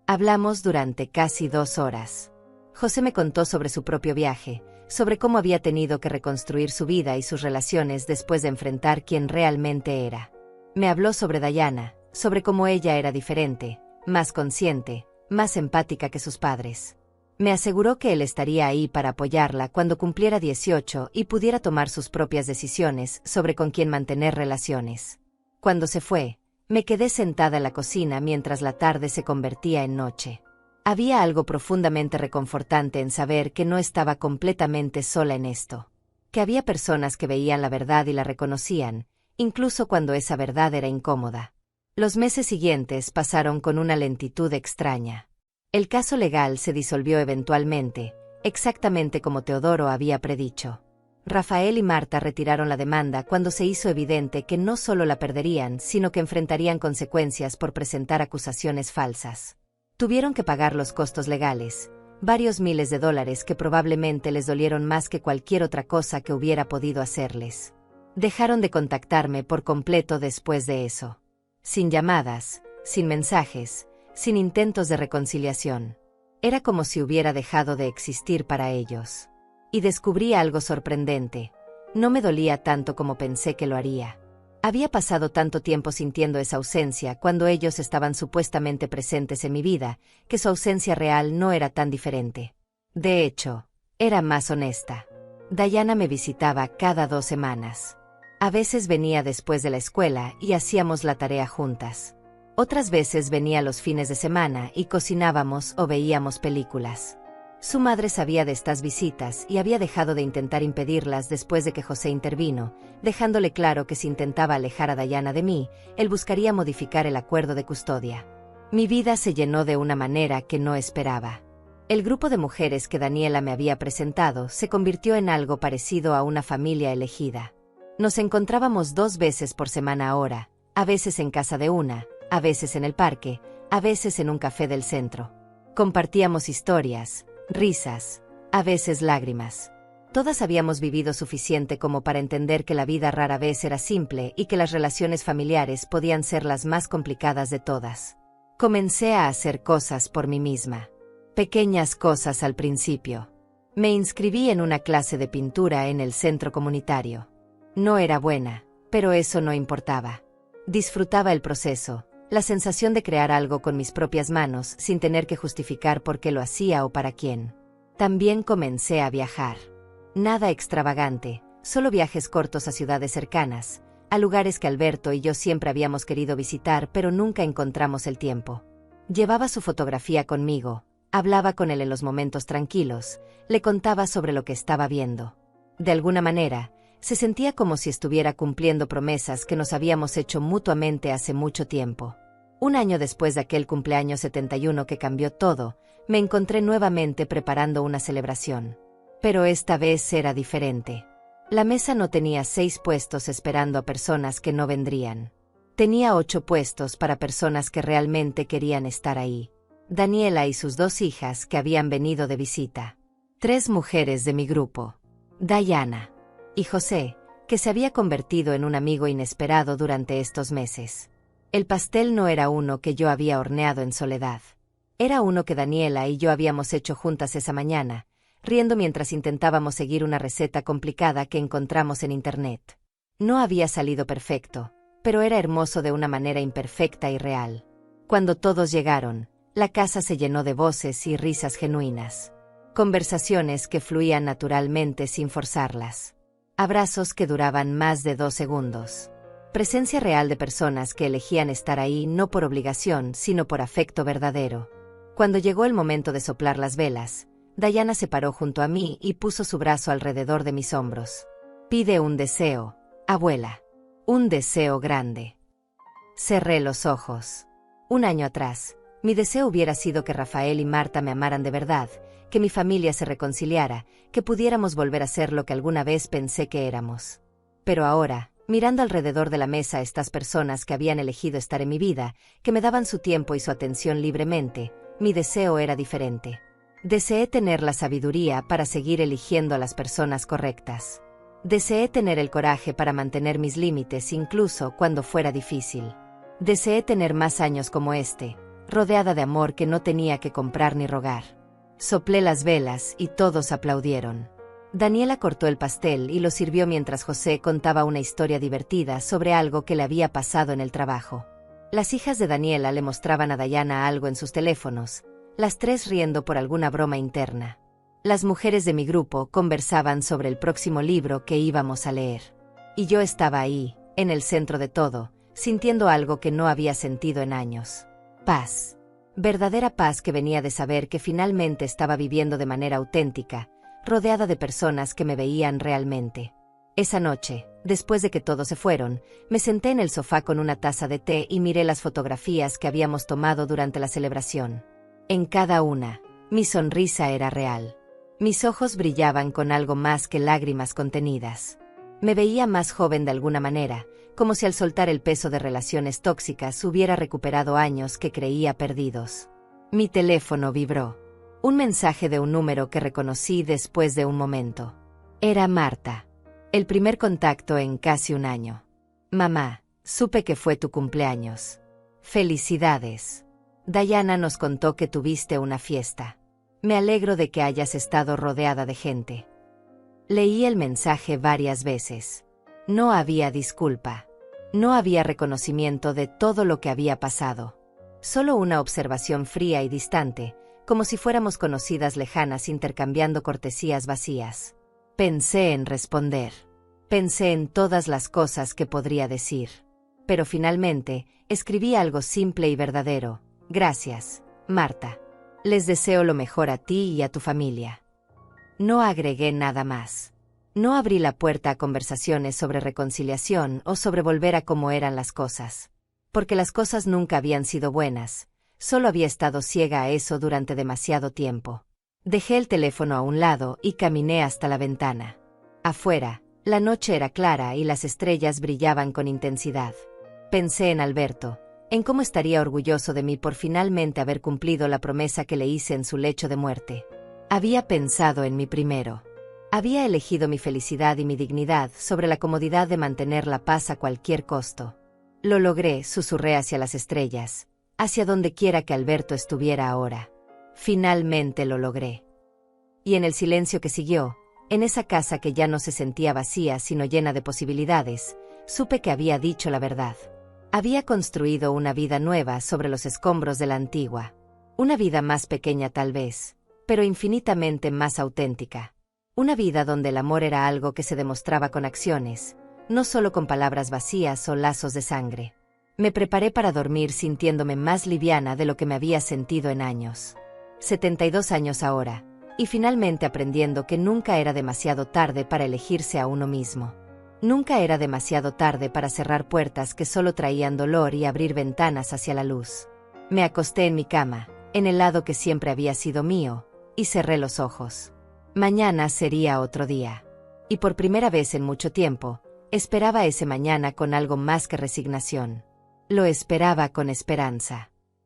S1: Hablamos durante casi 2 horas. José me contó sobre su propio viaje, sobre cómo había tenido que reconstruir su vida y sus relaciones después de enfrentar quién realmente era. Me habló sobre Dayana, sobre cómo ella era diferente, más consciente, más empática que sus padres. Me aseguró que él estaría ahí para apoyarla cuando cumpliera 18 y pudiera tomar sus propias decisiones sobre con quién mantener relaciones. Cuando se fue, me quedé sentada en la cocina mientras la tarde se convertía en noche. Había algo profundamente reconfortante en saber que no estaba completamente sola en esto. Que había personas que veían la verdad y la reconocían, incluso cuando esa verdad era incómoda. Los meses siguientes pasaron con una lentitud extraña. El caso legal se disolvió eventualmente, exactamente como Teodoro había predicho. Rafael y Marta retiraron la demanda cuando se hizo evidente que no solo la perderían, sino que enfrentarían consecuencias por presentar acusaciones falsas. Tuvieron que pagar los costos legales, varios miles de dólares que probablemente les dolieron más que cualquier otra cosa que hubiera podido hacerles. Dejaron de contactarme por completo después de eso. Sin llamadas, sin mensajes, sin intentos de reconciliación. Era como si hubiera dejado de existir para ellos. Y descubrí algo sorprendente. No me dolía tanto como pensé que lo haría. Había pasado tanto tiempo sintiendo esa ausencia cuando ellos estaban supuestamente presentes en mi vida, que su ausencia real no era tan diferente. De hecho, era más honesta. Dayana me visitaba cada 2 semanas. A veces venía después de la escuela y hacíamos la tarea juntas. Otras veces venía los fines de semana y cocinábamos o veíamos películas. Su madre sabía de estas visitas y había dejado de intentar impedirlas después de que José intervino, dejándole claro que si intentaba alejar a Dayana de mí, él buscaría modificar el acuerdo de custodia. Mi vida se llenó de una manera que no esperaba. El grupo de mujeres que Daniela me había presentado se convirtió en algo parecido a una familia elegida. Nos encontrábamos 2 veces por semana ahora, a veces en casa de una, a veces en el parque, a veces en un café del centro. Compartíamos historias, risas, a veces lágrimas. Todas habíamos vivido suficiente como para entender que la vida rara vez era simple y que las relaciones familiares podían ser las más complicadas de todas. Comencé a hacer cosas por mí misma. Pequeñas cosas al principio. Me inscribí en una clase de pintura en el centro comunitario. No era buena, pero eso no importaba. Disfrutaba el proceso, la sensación de crear algo con mis propias manos sin tener que justificar por qué lo hacía o para quién. También comencé a viajar. Nada extravagante, solo viajes cortos a ciudades cercanas, a lugares que Alberto y yo siempre habíamos querido visitar pero nunca encontramos el tiempo. Llevaba su fotografía conmigo, hablaba con él en los momentos tranquilos, le contaba sobre lo que estaba viendo. De alguna manera, se sentía como si estuviera cumpliendo promesas que nos habíamos hecho mutuamente hace mucho tiempo. Un año después de aquel cumpleaños 71 que cambió todo, me encontré nuevamente preparando una celebración. Pero esta vez era diferente. La mesa no tenía 6 puestos esperando a personas que no vendrían. Tenía 8 puestos para personas que realmente querían estar ahí. Daniela y sus 2 hijas que habían venido de visita. 3 mujeres de mi grupo. Dayana. Y José, que se había convertido en un amigo inesperado durante estos meses. El pastel no era uno que yo había horneado en soledad. Era uno que Daniela y yo habíamos hecho juntas esa mañana, riendo mientras intentábamos seguir una receta complicada que encontramos en internet. No había salido perfecto, pero era hermoso de una manera imperfecta y real. Cuando todos llegaron, la casa se llenó de voces y risas genuinas. Conversaciones que fluían naturalmente sin forzarlas. Abrazos que duraban más de 2 segundos. Presencia real de personas que elegían estar ahí no por obligación, sino por afecto verdadero. Cuando llegó el momento de soplar las velas, Dayana se paró junto a mí y puso su brazo alrededor de mis hombros. Pide un deseo, abuela. Un deseo grande. Cerré los ojos. Un año atrás, mi deseo hubiera sido que Rafael y Marta me amaran de verdad, que mi familia se reconciliara, que pudiéramos volver a ser lo que alguna vez pensé que éramos. Pero ahora, mirando alrededor de la mesa a estas personas que habían elegido estar en mi vida, que me daban su tiempo y su atención libremente, mi deseo era diferente. Deseé tener la sabiduría para seguir eligiendo a las personas correctas. Deseé tener el coraje para mantener mis límites incluso cuando fuera difícil. Deseé tener más años como este, rodeada de amor que no tenía que comprar ni rogar. Soplé las velas y todos aplaudieron. Daniela cortó el pastel y lo sirvió mientras José contaba una historia divertida sobre algo que le había pasado en el trabajo. Las hijas de Daniela le mostraban a Dayana algo en sus teléfonos, las tres riendo por alguna broma interna. Las mujeres de mi grupo conversaban sobre el próximo libro que íbamos a leer. Y yo estaba ahí, en el centro de todo, sintiendo algo que no había sentido en años. Paz. Verdadera paz que venía de saber que finalmente estaba viviendo de manera auténtica, rodeada de personas que me veían realmente. Esa noche, después de que todos se fueron, me senté en el sofá con una taza de té y miré las fotografías que habíamos tomado durante la celebración. En cada una, mi sonrisa era real. Mis ojos brillaban con algo más que lágrimas contenidas. Me veía más joven de alguna manera, como si al soltar el peso de relaciones tóxicas hubiera recuperado años que creía perdidos. Mi teléfono vibró. Un mensaje de un número que reconocí después de un momento. Era Marta. El primer contacto en casi un año. Mamá, supe que fue tu cumpleaños. Felicidades. Dayana nos contó que tuviste una fiesta. Me alegro de que hayas estado rodeada de gente. Leí el mensaje varias veces. No había disculpa. No había reconocimiento de todo lo que había pasado. Solo una observación fría y distante, como si fuéramos conocidas lejanas intercambiando cortesías vacías. Pensé en responder. Pensé en todas las cosas que podría decir. Pero finalmente, escribí algo simple y verdadero. Gracias, Marta. Les deseo lo mejor a ti y a tu familia. No agregué nada más. No abrí la puerta a conversaciones sobre reconciliación o sobre volver a cómo eran las cosas. Porque las cosas nunca habían sido buenas. Solo había estado ciega a eso durante demasiado tiempo. Dejé el teléfono a un lado y caminé hasta la ventana. Afuera, la noche era clara y las estrellas brillaban con intensidad. Pensé en Alberto, en cómo estaría orgulloso de mí por finalmente haber cumplido la promesa que le hice en su lecho de muerte. Había pensado en mí primero. Había elegido mi felicidad y mi dignidad sobre la comodidad de mantener la paz a cualquier costo. Lo logré, susurré hacia las estrellas. Hacia donde quiera que Alberto estuviera ahora. Finalmente lo logré. Y en el silencio que siguió, en esa casa que ya no se sentía vacía sino llena de posibilidades, supe que había dicho la verdad. Había construido una vida nueva sobre los escombros de la antigua. Una vida más pequeña tal vez, pero infinitamente más auténtica. Una vida donde el amor era algo que se demostraba con acciones, no solo con palabras vacías o lazos de sangre. Me preparé para dormir sintiéndome más liviana de lo que me había sentido en años. 72 años ahora, y finalmente aprendiendo que nunca era demasiado tarde para elegirse a uno mismo. Nunca era demasiado tarde para cerrar puertas que solo traían dolor y abrir ventanas hacia la luz. Me acosté en mi cama, en el lado que siempre había sido mío, y cerré los ojos. Mañana sería otro día. Y por primera vez en mucho tiempo, esperaba ese mañana con algo más que resignación. Lo esperaba con esperanza.